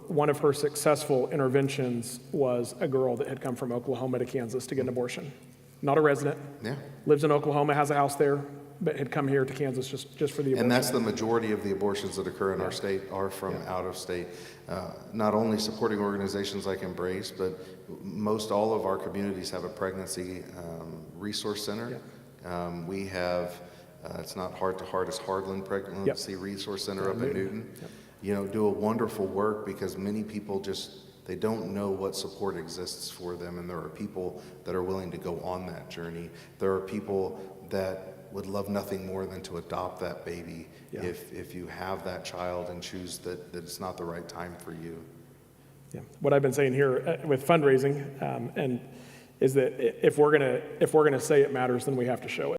one of her successful interventions was a girl that had come from Oklahoma to Kansas to get an abortion. Not a resident. Lives in Oklahoma, has a house there, but had come here to Kansas just for the abortion. And that's the majority of the abortions that occur in our state are from out of state. Not only supporting organizations like Embrace, but most all of our communities have a pregnancy resource center. We have, it's not Heart to Heart, it's Heartland Pregnancy Resource Center up in Newton. You know, do a wonderful work because many people They don't know what support exists for them, and there are people that are willing to go on that journey. There are people that would love nothing more than to adopt that baby if you have that child and choose that it's not the right time for you. Yeah. What I've been saying here with fundraising and is that if we're gonna say it matters, then we have to show it.